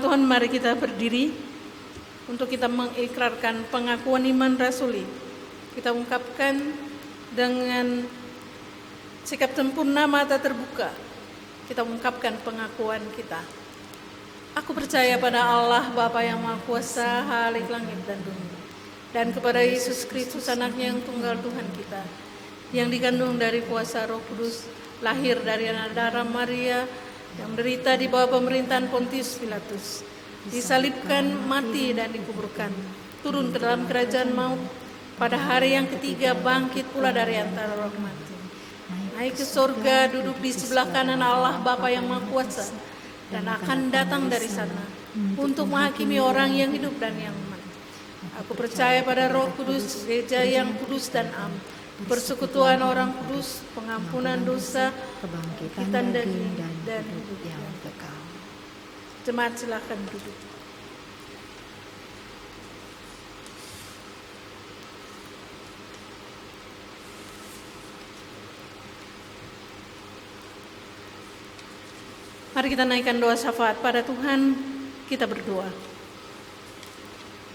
Tuhan, mari kita berdiri untuk kita mengikrarkan pengakuan iman rasuli. Kita ungkapkan dengan sikap sempurna, mata terbuka. Kita ungkapkan pengakuan kita. Aku percaya pada Allah Bapa yang Maha Kuasa, Khalik langit dan bumi, dan kepada Yesus Kristus anaknya yang tunggal Tuhan kita, yang dikandung dari kuasa Roh Kudus, lahir dari anak darah Maria, yang menderita di bawah pemerintahan Pontius Pilatus, disalibkan, mati dan dikuburkan, turun ke dalam kerajaan maut, pada hari yang ketiga bangkit pula dari antara roh mati, naik ke surga, duduk di sebelah kanan Allah Bapa yang Maha Kuasa, dan akan datang dari sana untuk menghakimi orang yang hidup dan yang mati. Aku percaya pada Roh Kudus, gereja yang kudus dan am, persekutuan orang kudus, pengampunan dosa, kebangkitan daging dan hidup yang kekal. Jemaat silakan duduk. Mari kita naikkan doa syafaat pada Tuhan, kita berdoa.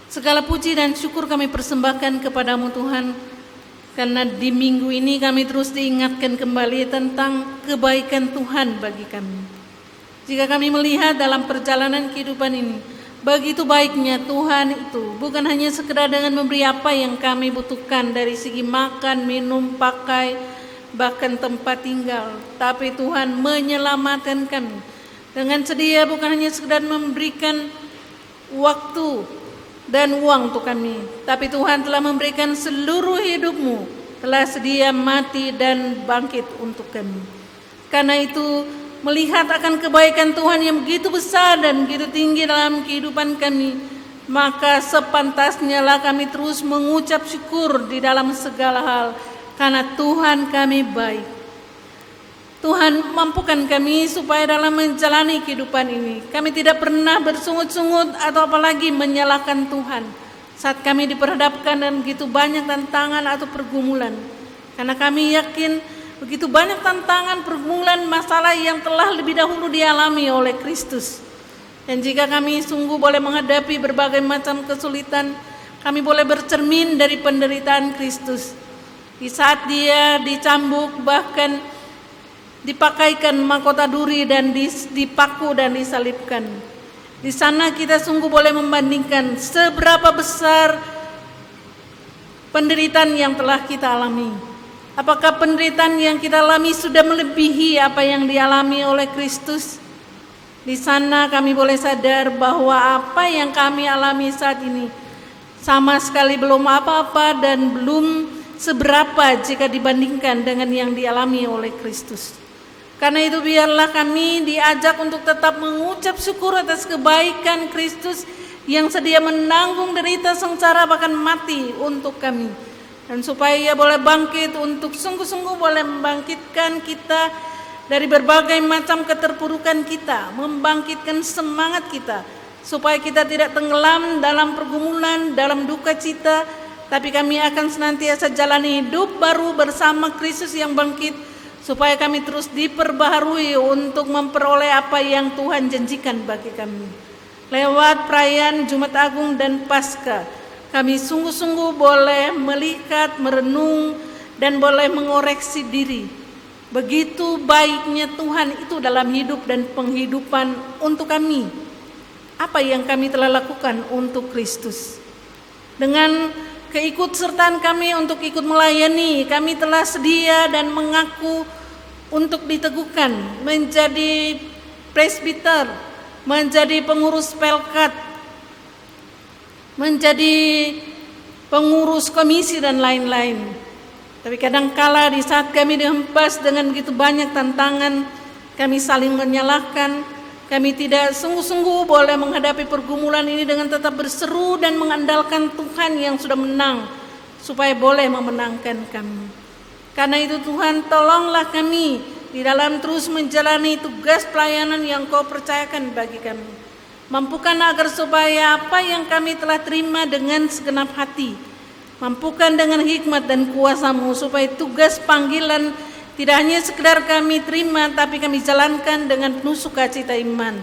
Segala puji dan syukur kami persembahkan kepadamu Tuhan, karena di minggu ini kami terus diingatkan kembali tentang kebaikan Tuhan bagi kami. Jika kami melihat dalam perjalanan kehidupan ini, begitu baiknya Tuhan itu bukan hanya sekedar dengan memberi apa yang kami butuhkan dari segi makan, minum, pakai, bahkan tempat tinggal. Tapi Tuhan menyelamatkan kami dengan sedia, bukan hanya sekedar memberikan waktu dan uang untuk kami, tapi Tuhan telah memberikan seluruh hidupmu, telah sedia mati dan bangkit untuk kami. Karena itu, melihat akan kebaikan Tuhan yang begitu besar dan begitu tinggi dalam kehidupan kami, maka sepantasnya lah kami terus mengucap syukur di dalam segala hal, karena Tuhan kami baik. Tuhan, mampukan kami supaya dalam menjalani kehidupan ini kami tidak pernah bersungut-sungut atau apalagi menyalahkan Tuhan saat kami diperhadapkan dengan begitu banyak tantangan atau pergumulan. Karena kami yakin begitu banyak tantangan, pergumulan, masalah yang telah lebih dahulu dialami oleh Kristus. Dan jika kami sungguh boleh menghadapi berbagai macam kesulitan, kami boleh bercermin dari penderitaan Kristus. Di saat Dia dicambuk, bahkan dipakaikan mahkota duri dan dipaku dan disalibkan. Di sana kita sungguh boleh membandingkan seberapa besar penderitaan yang telah kita alami. Apakah penderitaan yang kita alami sudah melebihi apa yang dialami oleh Kristus? Di sana kami boleh sadar bahwa apa yang kami alami saat ini sama sekali belum apa-apa dan belum seberapa jika dibandingkan dengan yang dialami oleh Kristus. Karena itu biarlah kami diajak untuk tetap mengucap syukur atas kebaikan Kristus yang sedia menanggung derita sengsara bahkan mati untuk kami. Dan supaya Ia boleh bangkit untuk sungguh-sungguh boleh membangkitkan kita dari berbagai macam keterpurukan kita, membangkitkan semangat kita, supaya kita tidak tenggelam dalam pergumulan, dalam duka cita, tapi kami akan senantiasa jalani hidup baru bersama Kristus yang bangkit, supaya kami terus diperbaharui untuk memperoleh apa yang Tuhan janjikan bagi kami. Lewat perayaan Jumat Agung dan Paskah, kami sungguh-sungguh boleh melihat, merenung, dan boleh mengoreksi diri. Begitu baiknya Tuhan itu dalam hidup dan penghidupan untuk kami. Apa yang kami telah lakukan untuk Kristus. Dengan keikutsertaan kami untuk ikut melayani, kami telah sedia dan mengaku untuk diteguhkan menjadi presbiter, menjadi pengurus pelkat, menjadi pengurus komisi dan lain-lain. Tapi kadangkala di saat kami dihempas dengan begitu banyak tantangan, kami saling menyalahkan, kami tidak sungguh-sungguh boleh menghadapi pergumulan ini dengan tetap berseru dan mengandalkan Tuhan yang sudah menang, supaya boleh memenangkan kami. Karena itu Tuhan, tolonglah kami di dalam terus menjalani tugas pelayanan yang Kau percayakan bagi kami. Mampukan agar supaya apa yang kami telah terima dengan segenap hati, mampukan dengan hikmat dan kuasa-Mu, supaya tugas panggilan tidak hanya sekedar kami terima, tapi kami jalankan dengan penuh sukacita iman.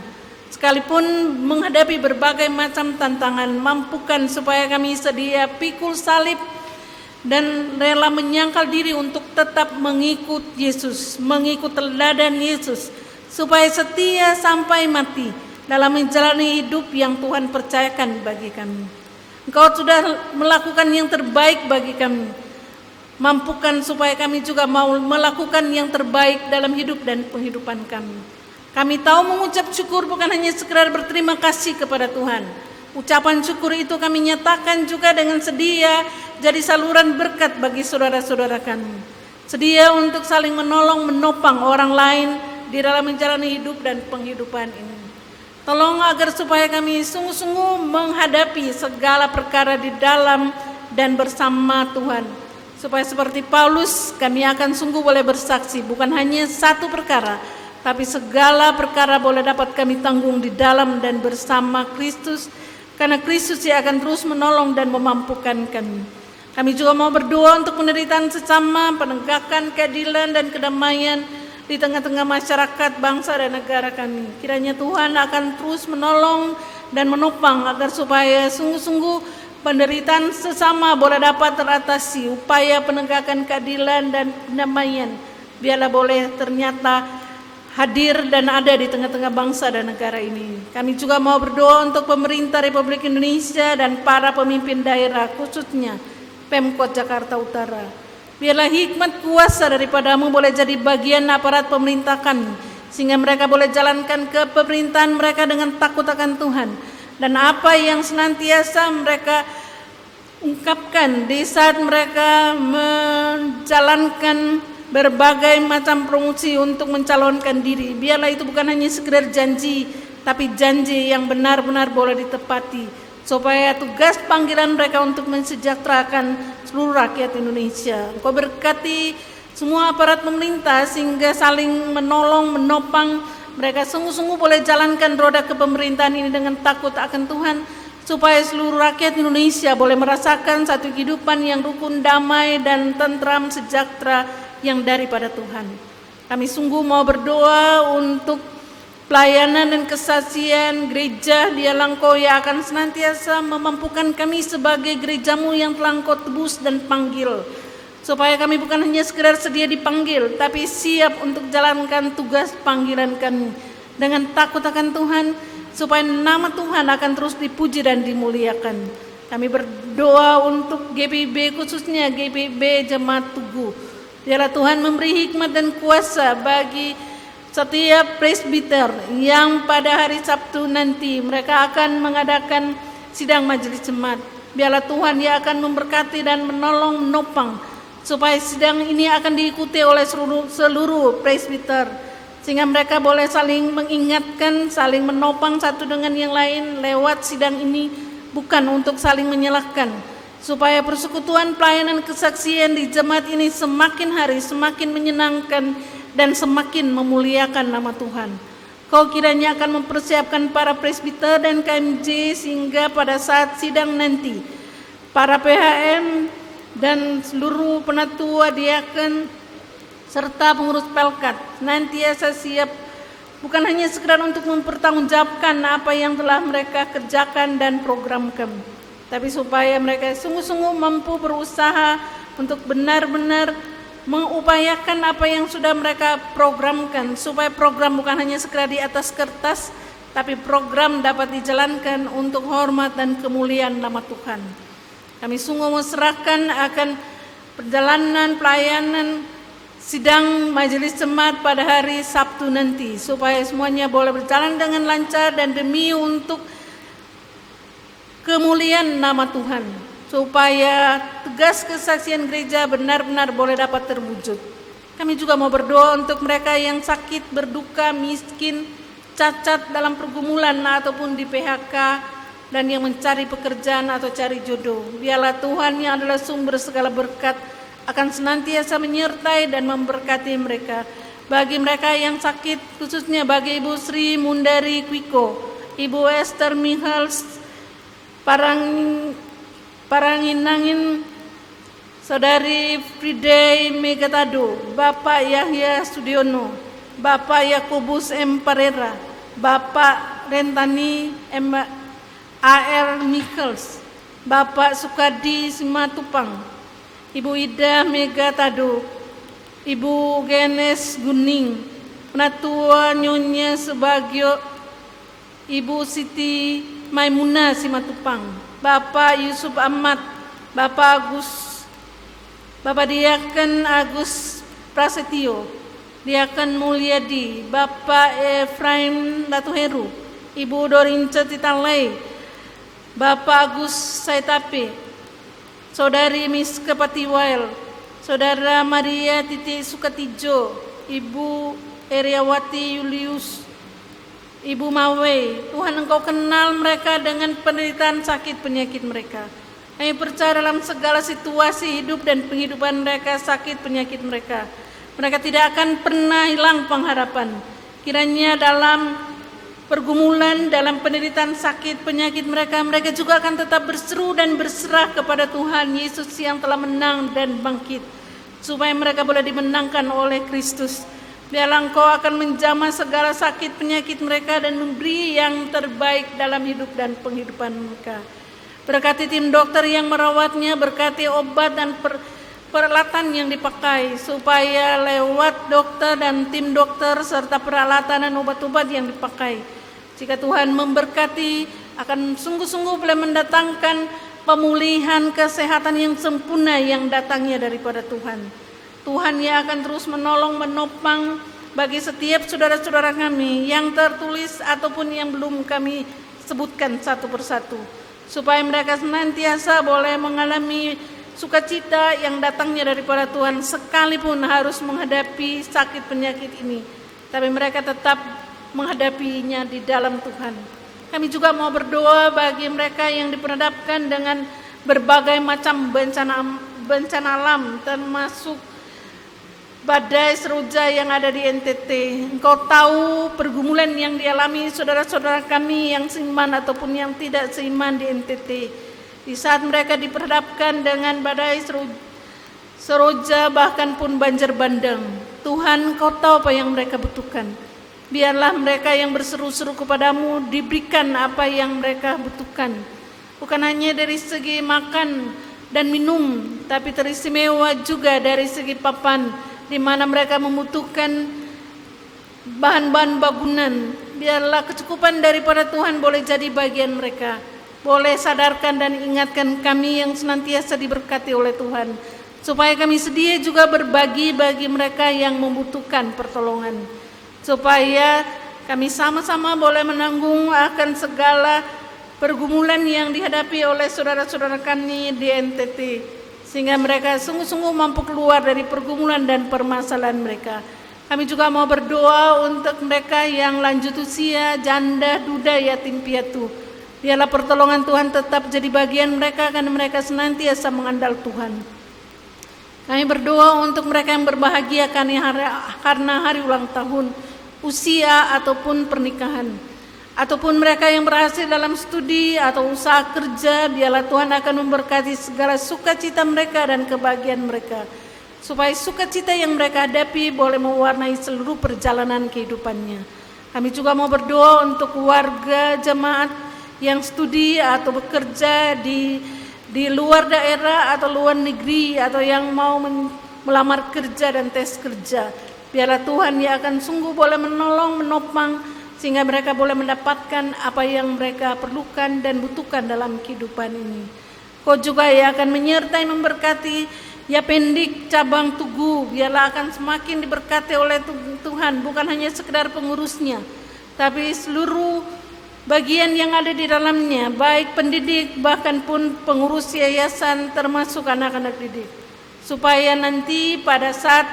Sekalipun menghadapi berbagai macam tantangan, mampukan supaya kami sedia pikul salib dan rela menyangkal diri untuk tetap mengikut Yesus, mengikut teladan Yesus, supaya setia sampai mati dalam menjalani hidup yang Tuhan percayakan bagi kami. Engkau sudah melakukan yang terbaik bagi kami. Mampukan supaya kami juga mau melakukan yang terbaik dalam hidup dan penghidupan kami. Kami tahu mengucap syukur bukan hanya sekedar berterima kasih kepada Tuhan. Ucapan syukur itu kami nyatakan juga dengan sedia jadi saluran berkat bagi saudara-saudara kami. Sedia untuk saling menolong, menopang orang lain di dalam menjalani hidup dan penghidupan ini. Tolong agar supaya kami sungguh-sungguh menghadapi segala perkara di dalam dan bersama Tuhan. Supaya seperti Paulus, kami akan sungguh boleh bersaksi bukan hanya satu perkara, tapi segala perkara boleh dapat kami tanggung di dalam dan bersama Kristus, karena Kristus yang akan terus menolong dan memampukan kami. Kami juga mau berdoa untuk penderitaan sesama, penegakan keadilan dan kedamaian di tengah-tengah masyarakat, bangsa dan negara kami. Kiranya Tuhan akan terus menolong dan menopang agar supaya sungguh-sungguh penderitaan sesama boleh dapat teratasi. Upaya penegakan keadilan dan kedamaian biarlah boleh ternyata hadir dan ada di tengah-tengah bangsa dan negara ini. Kami juga mau berdoa untuk pemerintah Republik Indonesia dan para pemimpin daerah, khususnya Pemkot Jakarta Utara. Biarlah hikmat kuasa daripada-Mu boleh jadi bagian aparat pemerintahan, sehingga mereka boleh jalankan kepemerintahan mereka dengan takut akan Tuhan. Dan apa yang senantiasa mereka ungkapkan di saat mereka menjalankan berbagai macam promosi untuk mencalonkan diri, biarlah itu bukan hanya sekedar janji, tapi janji yang benar-benar boleh ditepati, supaya tugas panggilan mereka untuk mensejahterakan seluruh rakyat Indonesia. Engkau berkati semua aparat pemerintah sehingga saling menolong, menopang mereka sungguh-sungguh boleh jalankan roda kepemerintahan ini dengan takut akan Tuhan, supaya seluruh rakyat Indonesia boleh merasakan satu kehidupan yang rukun, damai dan tentram, sejahtera yang daripada Tuhan. Kami sungguh mau berdoa untuk pelayanan dan kesaksian gereja. Dialah Engkau yang akan senantiasa memampukan kami sebagai gereja-Mu yang telah Engkau tebus dan panggil, supaya kami bukan hanya sekedar sedia dipanggil, tapi siap untuk jalankan tugas panggilan kami dengan takut akan Tuhan, supaya nama Tuhan akan terus dipuji dan dimuliakan. Kami berdoa untuk GPIB, khususnya GPIB Jemaat Tugu. Biarlah Tuhan memberi hikmat dan kuasa bagi setiap presbiter yang pada hari Sabtu nanti mereka akan mengadakan sidang majelis jemaat. Biarlah Tuhan yang akan memberkati dan menolong, menopang, supaya sidang ini akan diikuti oleh seluruh presbiter, sehingga mereka boleh saling mengingatkan, saling menopang satu dengan yang lain lewat sidang ini, bukan untuk saling menyalahkan, supaya persekutuan pelayanan kesaksian di jemaat ini semakin hari semakin menyenangkan dan semakin memuliakan nama Tuhan. Kau kiranya akan mempersiapkan para presbiter dan KMJ sehingga pada saat sidang nanti para PHM dan seluruh penatua diaken serta pengurus pelkat nantiasa siap bukan hanya sekedar untuk mempertanggungjawabkan apa yang telah mereka kerjakan dan programkan, tapi supaya mereka sungguh-sungguh mampu berusaha untuk benar-benar mengupayakan apa yang sudah mereka programkan, supaya program bukan hanya sekedar di atas kertas, tapi program dapat dijalankan untuk hormat dan kemuliaan nama Tuhan. Kami sungguh menserahkan akan perjalanan pelayanan sidang majelis jemaat pada hari Sabtu nanti, supaya semuanya boleh berjalan dengan lancar dan demi untuk kemuliaan nama Tuhan, supaya tugas kesaksian gereja benar-benar boleh dapat terwujud. Kami juga mau berdoa untuk mereka yang sakit, berduka, miskin, cacat dalam pergumulan ataupun di PHK, dan yang mencari pekerjaan atau cari jodoh. Biarlah Tuhan yang adalah sumber segala berkat akan senantiasa menyertai dan memberkati mereka. Bagi mereka yang sakit, khususnya bagi Ibu Sri Mundari Kwiko, Ibu Esther Michals Paranginangin, Saudari Friday Megatado, Bapak Yahya Sudiono, Bapak Yakobus M. Parera, Bapak Rentani M. A.R. Michels, Bapak Sukadi Simatupang, Ibu Ida Megatado, Ibu Genes Guning, Penatua Nyonya Sebagio, Ibu Siti Maimuna Simatupang, Bapak Yusuf Ahmad, Bapak Diaken Agus Prasetyo, Diaken Mulyadi, Bapak Efraim Latuheru, Ibu Dorince Titalai, Bapak Agus Saitape, Saudari Miske Patiwail, Saudara Maria Titi Sukatijo, Ibu Eriawati Julius, Ibu Mawei. Tuhan, Engkau kenal mereka dengan penderitaan sakit penyakit mereka. Kami percaya dalam segala situasi hidup dan penghidupan mereka, sakit penyakit mereka, mereka tidak akan pernah hilang pengharapan. Kiranya dalam pergumulan, dalam penderitaan sakit penyakit mereka, mereka juga akan tetap berseru dan berserah kepada Tuhan Yesus yang telah menang dan bangkit, supaya mereka boleh dimenangkan oleh Kristus. Biarlah Engkau akan menjamah segala sakit penyakit mereka dan memberi yang terbaik dalam hidup dan penghidupan mereka. Berkati tim dokter yang merawatnya, berkati obat dan peralatan yang dipakai, supaya lewat dokter dan tim dokter serta peralatan dan obat-obat yang dipakai, jika Tuhan memberkati, akan sungguh-sungguh boleh mendatangkan pemulihan kesehatan yang sempurna yang datangnya daripada Tuhan. Tuhan yang akan terus menolong, menopang bagi setiap saudara-saudara kami yang tertulis ataupun yang belum kami sebutkan satu persatu, supaya mereka senantiasa boleh mengalami sukacita yang datangnya daripada Tuhan, sekalipun harus menghadapi sakit penyakit ini, tapi mereka tetap menghadapinya di dalam Tuhan. Kami juga mau berdoa bagi mereka yang diperhadapkan dengan berbagai macam bencana alam, termasuk badai seroja yang ada di NTT. Engkau tahu pergumulan yang dialami saudara-saudara kami yang seiman ataupun yang tidak seiman di NTT. Di saat mereka diperhadapkan dengan badai seroja bahkan pun banjir bandang, Tuhan, Engkau tahu apa yang mereka butuhkan. Biarlah mereka yang berseru-seru kepadamu diberikan apa yang mereka butuhkan, bukan hanya dari segi makan dan minum, tapi teristimewa juga dari segi papan, di mana mereka membutuhkan bahan-bahan bangunan. Biarlah kecukupan daripada Tuhan boleh jadi bagian mereka. Boleh sadarkan dan ingatkan kami yang senantiasa diberkati oleh Tuhan, supaya kami sedia juga berbagi bagi mereka yang membutuhkan pertolongan, supaya kami sama-sama boleh menanggung akan segala pergumulan yang dihadapi oleh saudara-saudara kami di NTT, sehingga mereka sungguh-sungguh mampu keluar dari pergumulan dan permasalahan mereka. Kami juga mau berdoa untuk mereka yang lanjut usia, janda, duda, yatim piatu. Biarlah pertolongan Tuhan tetap jadi bagian mereka karena mereka senantiasa mengandal Tuhan. Kami berdoa untuk mereka yang berbahagia karena hari ulang tahun, usia ataupun pernikahan, ataupun mereka yang berhasil dalam studi atau usaha kerja. Biarlah Tuhan akan memberkati segala sukacita mereka dan kebahagiaan mereka, supaya sukacita yang mereka hadapi boleh mewarnai seluruh perjalanan kehidupannya. Kami juga mau berdoa untuk warga jemaat yang studi atau bekerja di luar daerah atau luar negeri, atau yang mau melamar kerja dan tes kerja. Biarlah Tuhan yang akan sungguh boleh menolong, menopang, sehingga mereka boleh mendapatkan apa yang mereka perlukan dan butuhkan dalam kehidupan ini. Kau juga yang akan menyertai memberkati Yapendik cabang Tugu. Biarlah akan semakin diberkati oleh Tuhan, bukan hanya sekedar pengurusnya, tapi seluruh bagian yang ada di dalamnya, baik pendidik bahkan pun pengurus yayasan termasuk anak-anak didik, supaya nanti pada saat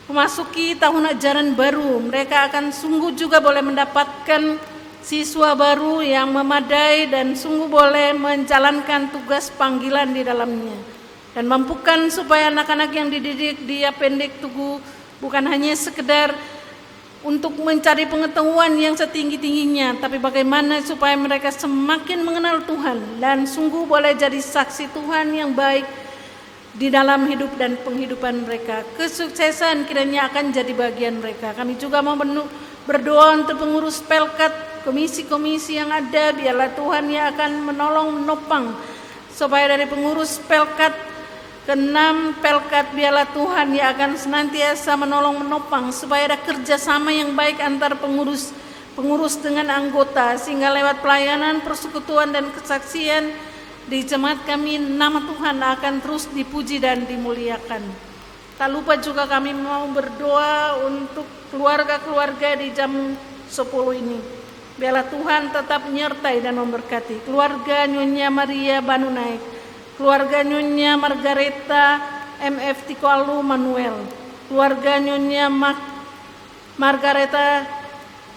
memasuki tahun ajaran baru mereka akan sungguh juga boleh mendapatkan siswa baru yang memadai dan sungguh boleh menjalankan tugas panggilan di dalamnya, dan mampukan supaya anak-anak yang dididik di Yapendik Tugu bukan hanya sekedar untuk mencari pengetahuan yang setinggi-tingginya, tapi bagaimana supaya mereka semakin mengenal Tuhan dan sungguh boleh jadi saksi Tuhan yang baik di dalam hidup dan penghidupan mereka. Kesuksesan kiranya akan jadi bagian mereka. Kami juga mau berdoa untuk pengurus Pelkat, komisi-komisi yang ada. Biarlah Tuhan yang akan menolong, menopang, supaya dari pengurus Pelkat ke-6 Pelkat, biarlah Tuhan yang akan senantiasa menolong, menopang, supaya ada kerjasama yang baik antar pengurus dengan anggota, sehingga lewat pelayanan, persekutuan dan kesaksian di jemaat kami, nama Tuhan akan terus dipuji dan dimuliakan. Tak lupa juga kami mau berdoa untuk keluarga-keluarga di jam 10 ini. Biarlah Tuhan tetap menyertai dan memberkati keluarga Nyonya Maria Banunaik, keluarga Nyonya Margareta MF Tikualu Manuel, keluarga Nyonya Margareta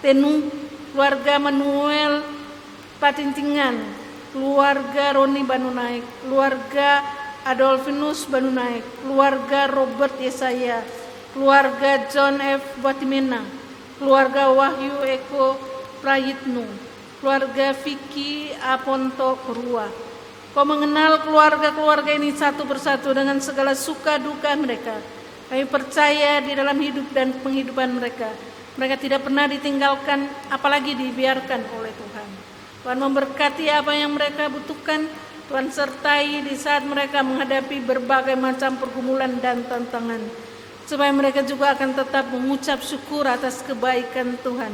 Tenu, keluarga Manuel Patintingan, keluarga Roni Banunaik, keluarga Adolfinus Banunaik, keluarga Robert Yesaya, keluarga John F. Batimena, keluarga Wahyu Eko Prayitnu, keluarga Vicky Aponto Kerua. Kau mengenal keluarga-keluarga ini satu persatu dengan segala suka duka mereka. Kami percaya di dalam hidup dan penghidupan mereka, mereka tidak pernah ditinggalkan, apalagi dibiarkan oleh Tuhan. Tuhan memberkati apa yang mereka butuhkan. Tuhan sertai di saat mereka menghadapi berbagai macam pergumulan dan tantangan, supaya mereka juga akan tetap mengucap syukur atas kebaikan Tuhan.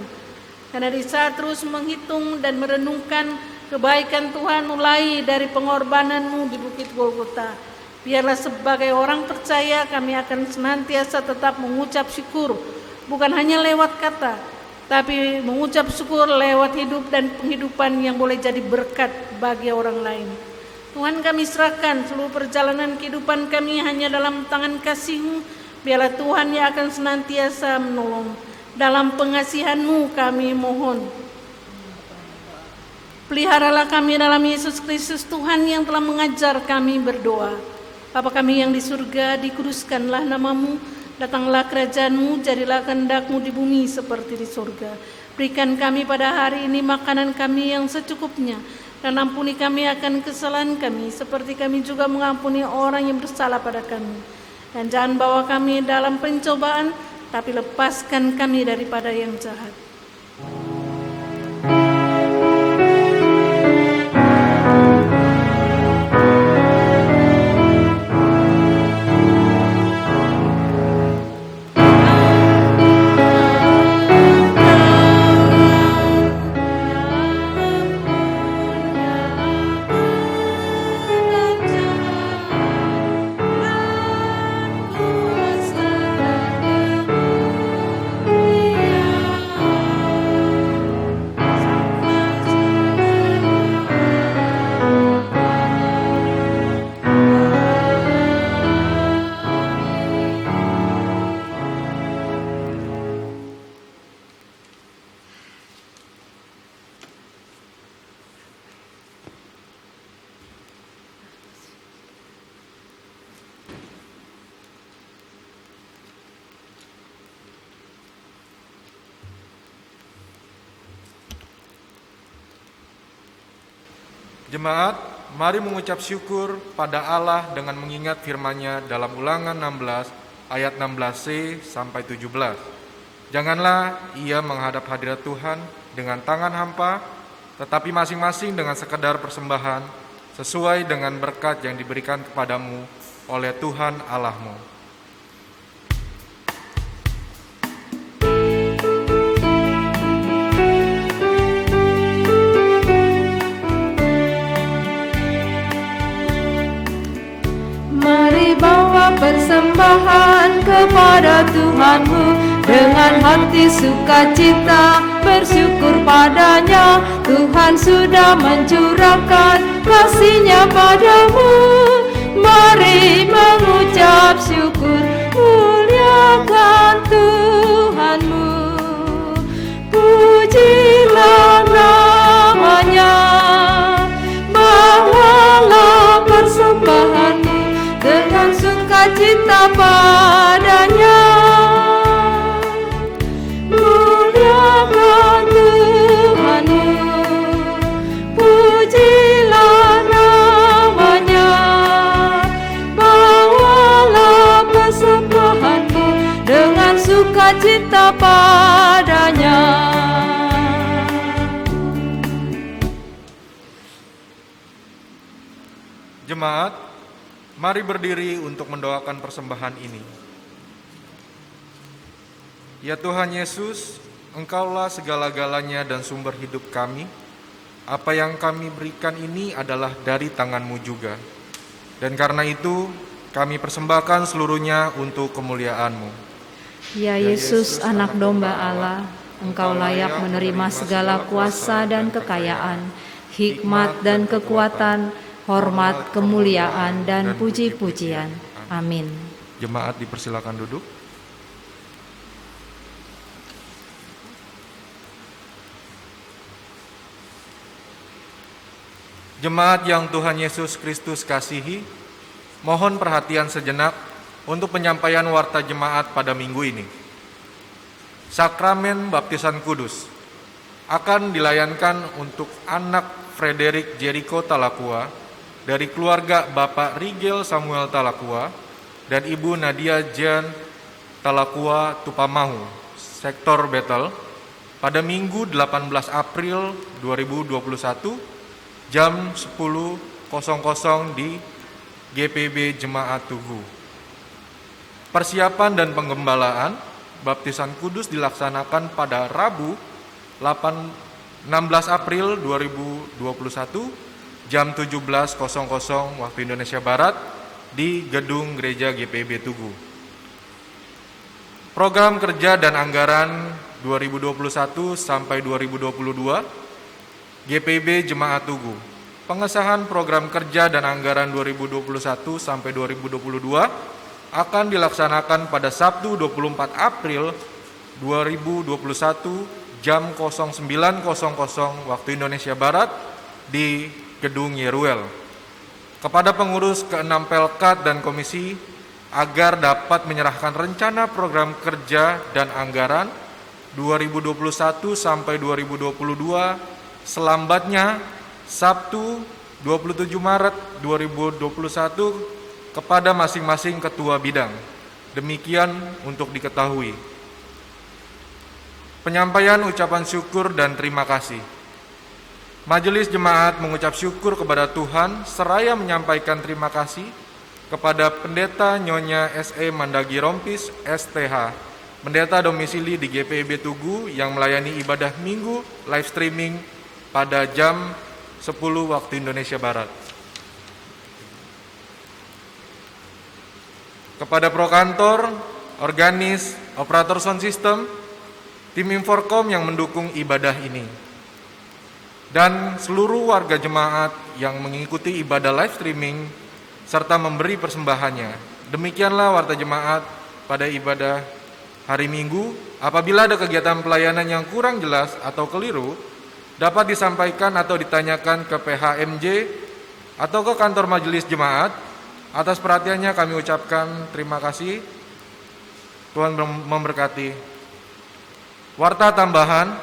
Karena di saat terus menghitung dan merenungkan kebaikan Tuhan mulai dari pengorbananmu di Bukit Golgota, biarlah sebagai orang percaya kami akan senantiasa tetap mengucap syukur, bukan hanya lewat kata, tapi mengucap syukur lewat hidup dan penghidupan yang boleh jadi berkat bagi orang lain. Tuhan, kami serahkan seluruh perjalanan kehidupan kami hanya dalam tangan kasih-Mu. Biarlah Tuhan yang akan senantiasa menolong. Dalam pengasihan-Mu kami mohon. Peliharalah kami dalam Yesus Kristus Tuhan yang telah mengajar kami berdoa. Bapa kami yang di surga, dikuduskanlah nama-Mu, datanglah kerajaan-Mu, jadilah kehendak-Mu di bumi seperti di surga. Berikan kami pada hari ini makanan kami yang secukupnya, dan ampuni kami akan kesalahan kami, seperti kami juga mengampuni orang yang bersalah pada kami. Dan jangan bawa kami dalam pencobaan, tapi lepaskan kami daripada yang jahat. Jemaat, mari mengucap syukur pada Allah dengan mengingat firman-Nya dalam Ulangan 16 ayat 16c sampai 17. Janganlah ia menghadap hadirat Tuhan dengan tangan hampa, tetapi masing-masing dengan sekedar persembahan sesuai dengan berkat yang diberikan kepadamu oleh Tuhan Allahmu. Mari bawa persembahan kepada Tuhanmu dengan hati sukacita, bersyukur padanya. Tuhan sudah mencurahkan kasih-Nya padamu. Mari mengucap syukur, muliakan Tuhanmu. Pujilah namanya, bawalah persembahanmu dengan sukacita padanya. Muliakan Tuhanmu, pujilah namanya, bawalah persembahanmu dengan sukacita padanya. Jemaat, mari berdiri untuk mendoakan persembahan ini. Ya Tuhan Yesus, Engkaulah segala-galanya dan sumber hidup kami. Apa yang kami berikan ini adalah dari tangan-Mu juga. Dan karena itu, kami persembahkan seluruhnya untuk kemuliaan-Mu. Ya Yesus, anak domba Allah, Engkau layak menerima segala kuasa dan kekayaan, hikmat dan kekuatan, hormat, kemuliaan, dan puji-pujian. Amin. Jemaat dipersilakan duduk. Jemaat yang Tuhan Yesus Kristus kasihi, mohon perhatian sejenak untuk penyampaian warta jemaat pada minggu ini. Sakramen Baptisan Kudus akan dilayankan untuk anak Frederick Jericho Talakua dari keluarga Bapak Rigel Samuel Talakua dan Ibu Nadia Jan Talakua Tupamahu, Sektor Betel, pada Minggu 18 April 2021 jam 10.00 di GPB Jemaat Tugu. Persiapan dan penggembalaan Baptisan Kudus dilaksanakan pada Rabu 16 April 2021 jam 17.00 waktu Indonesia Barat di Gedung Gereja GPB Tugu. Program kerja dan anggaran 2021 sampai 2022 GPB Jemaat Tugu. Pengesahan program kerja dan anggaran 2021 sampai 2022 akan dilaksanakan pada Sabtu 24 April 2021 jam 09.00 waktu Indonesia Barat di Gedung Yeruel. Kepada pengurus ke-6 Pelkat dan komisi agar dapat menyerahkan rencana program kerja dan anggaran 2021 sampai 2022 selambatnya Sabtu 27 Maret 2021 kepada masing-masing ketua bidang. Demikian untuk diketahui. Penyampaian ucapan syukur dan terima kasih. Majelis Jemaat mengucap syukur kepada Tuhan seraya menyampaikan terima kasih kepada Pendeta Nyonya S.E. Mandagi Rompis, STH, Pendeta domisili di GPIB Tugu yang melayani ibadah Minggu live streaming pada jam 10 waktu Indonesia Barat. Kepada Prokantor, Organis, Operator Sound System, tim Inforkom yang mendukung ibadah ini, dan seluruh warga jemaat yang mengikuti ibadah live streaming serta memberi persembahannya. Demikianlah warta jemaat pada ibadah hari Minggu. Apabila ada kegiatan pelayanan yang kurang jelas atau keliru, dapat disampaikan atau ditanyakan ke PHMJ atau ke kantor majelis jemaat. Atas perhatiannya kami ucapkan terima kasih. Tuhan memberkati. Warta tambahan,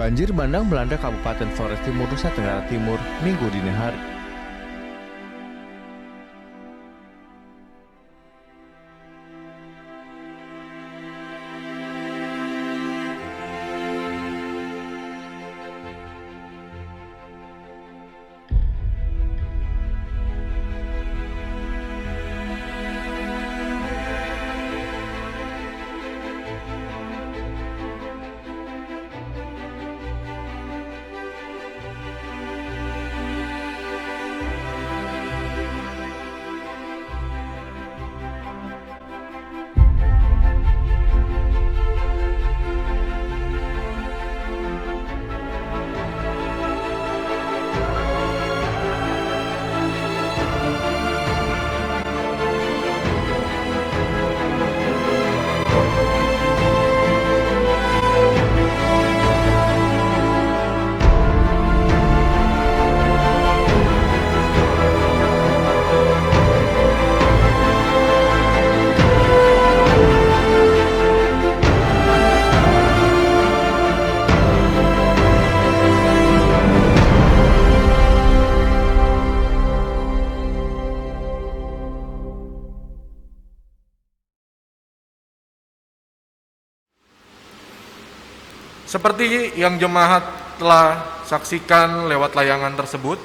Banjir bandang melanda Kabupaten Flores Timur, Nusa Tenggara Timur, Minggu dini hari. Seperti yang jemaat telah saksikan lewat layangan tersebut,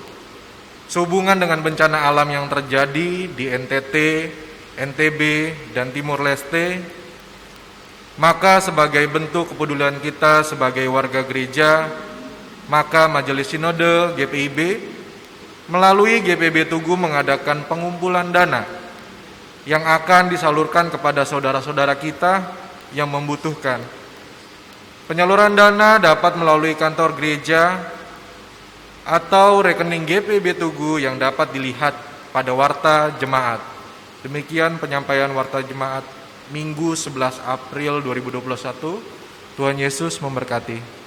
sehubungan dengan bencana alam yang terjadi di NTT, NTB, dan Timur Leste, maka sebagai bentuk kepedulian kita sebagai warga gereja, maka Majelis Sinode GPIB melalui GPB Tugu mengadakan pengumpulan dana yang akan disalurkan kepada saudara-saudara kita yang membutuhkan. Penyaluran dana dapat melalui kantor gereja atau rekening GPB Tugu yang dapat dilihat pada warta jemaat. Demikian penyampaian warta jemaat Minggu 11 April 2021. Tuhan Yesus memberkati.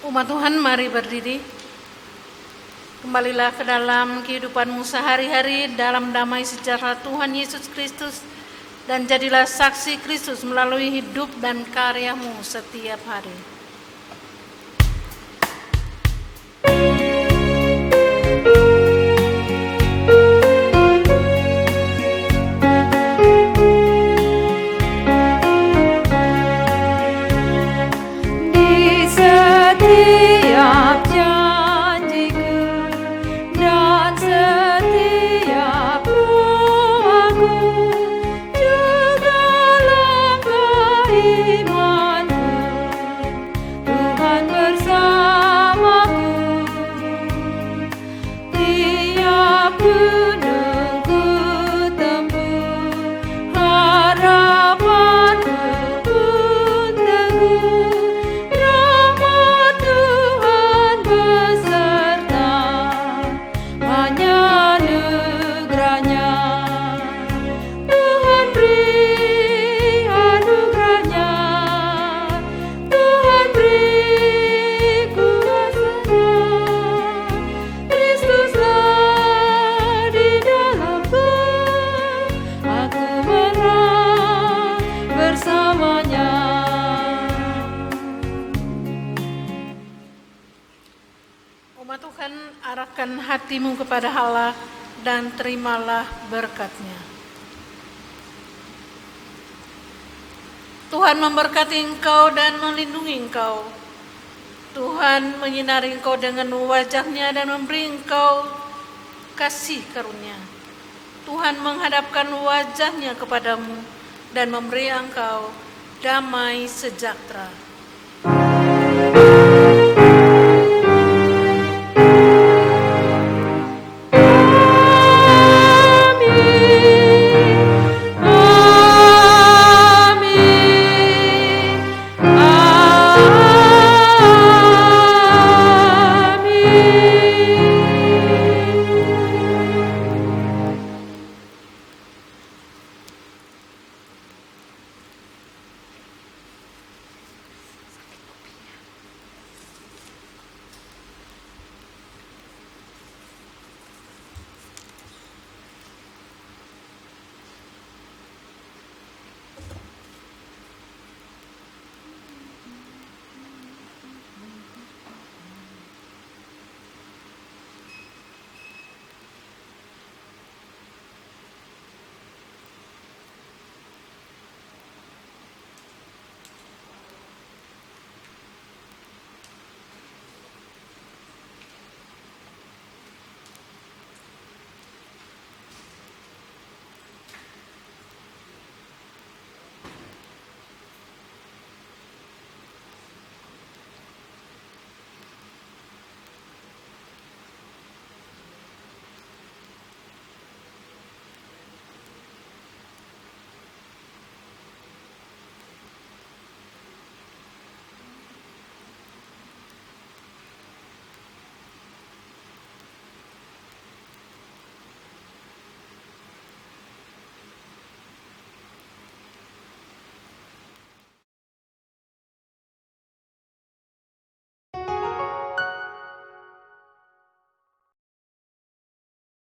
Umat Tuhan, mari berdiri. Kembalilah ke dalam kehidupanmu sehari-hari dalam damai sejahtera Tuhan Yesus Kristus, dan jadilah saksi Kristus melalui hidup dan karyamu setiap hari. Hatimu kepada Allah dan terimalah berkat-Nya. Tuhan memberkati engkau dan melindungi engkau. Tuhan menyinari engkau dengan wajah-Nya dan memberi engkau kasih karunia. Tuhan menghadapkan wajah-Nya kepadamu dan memberi engkau damai sejahtera.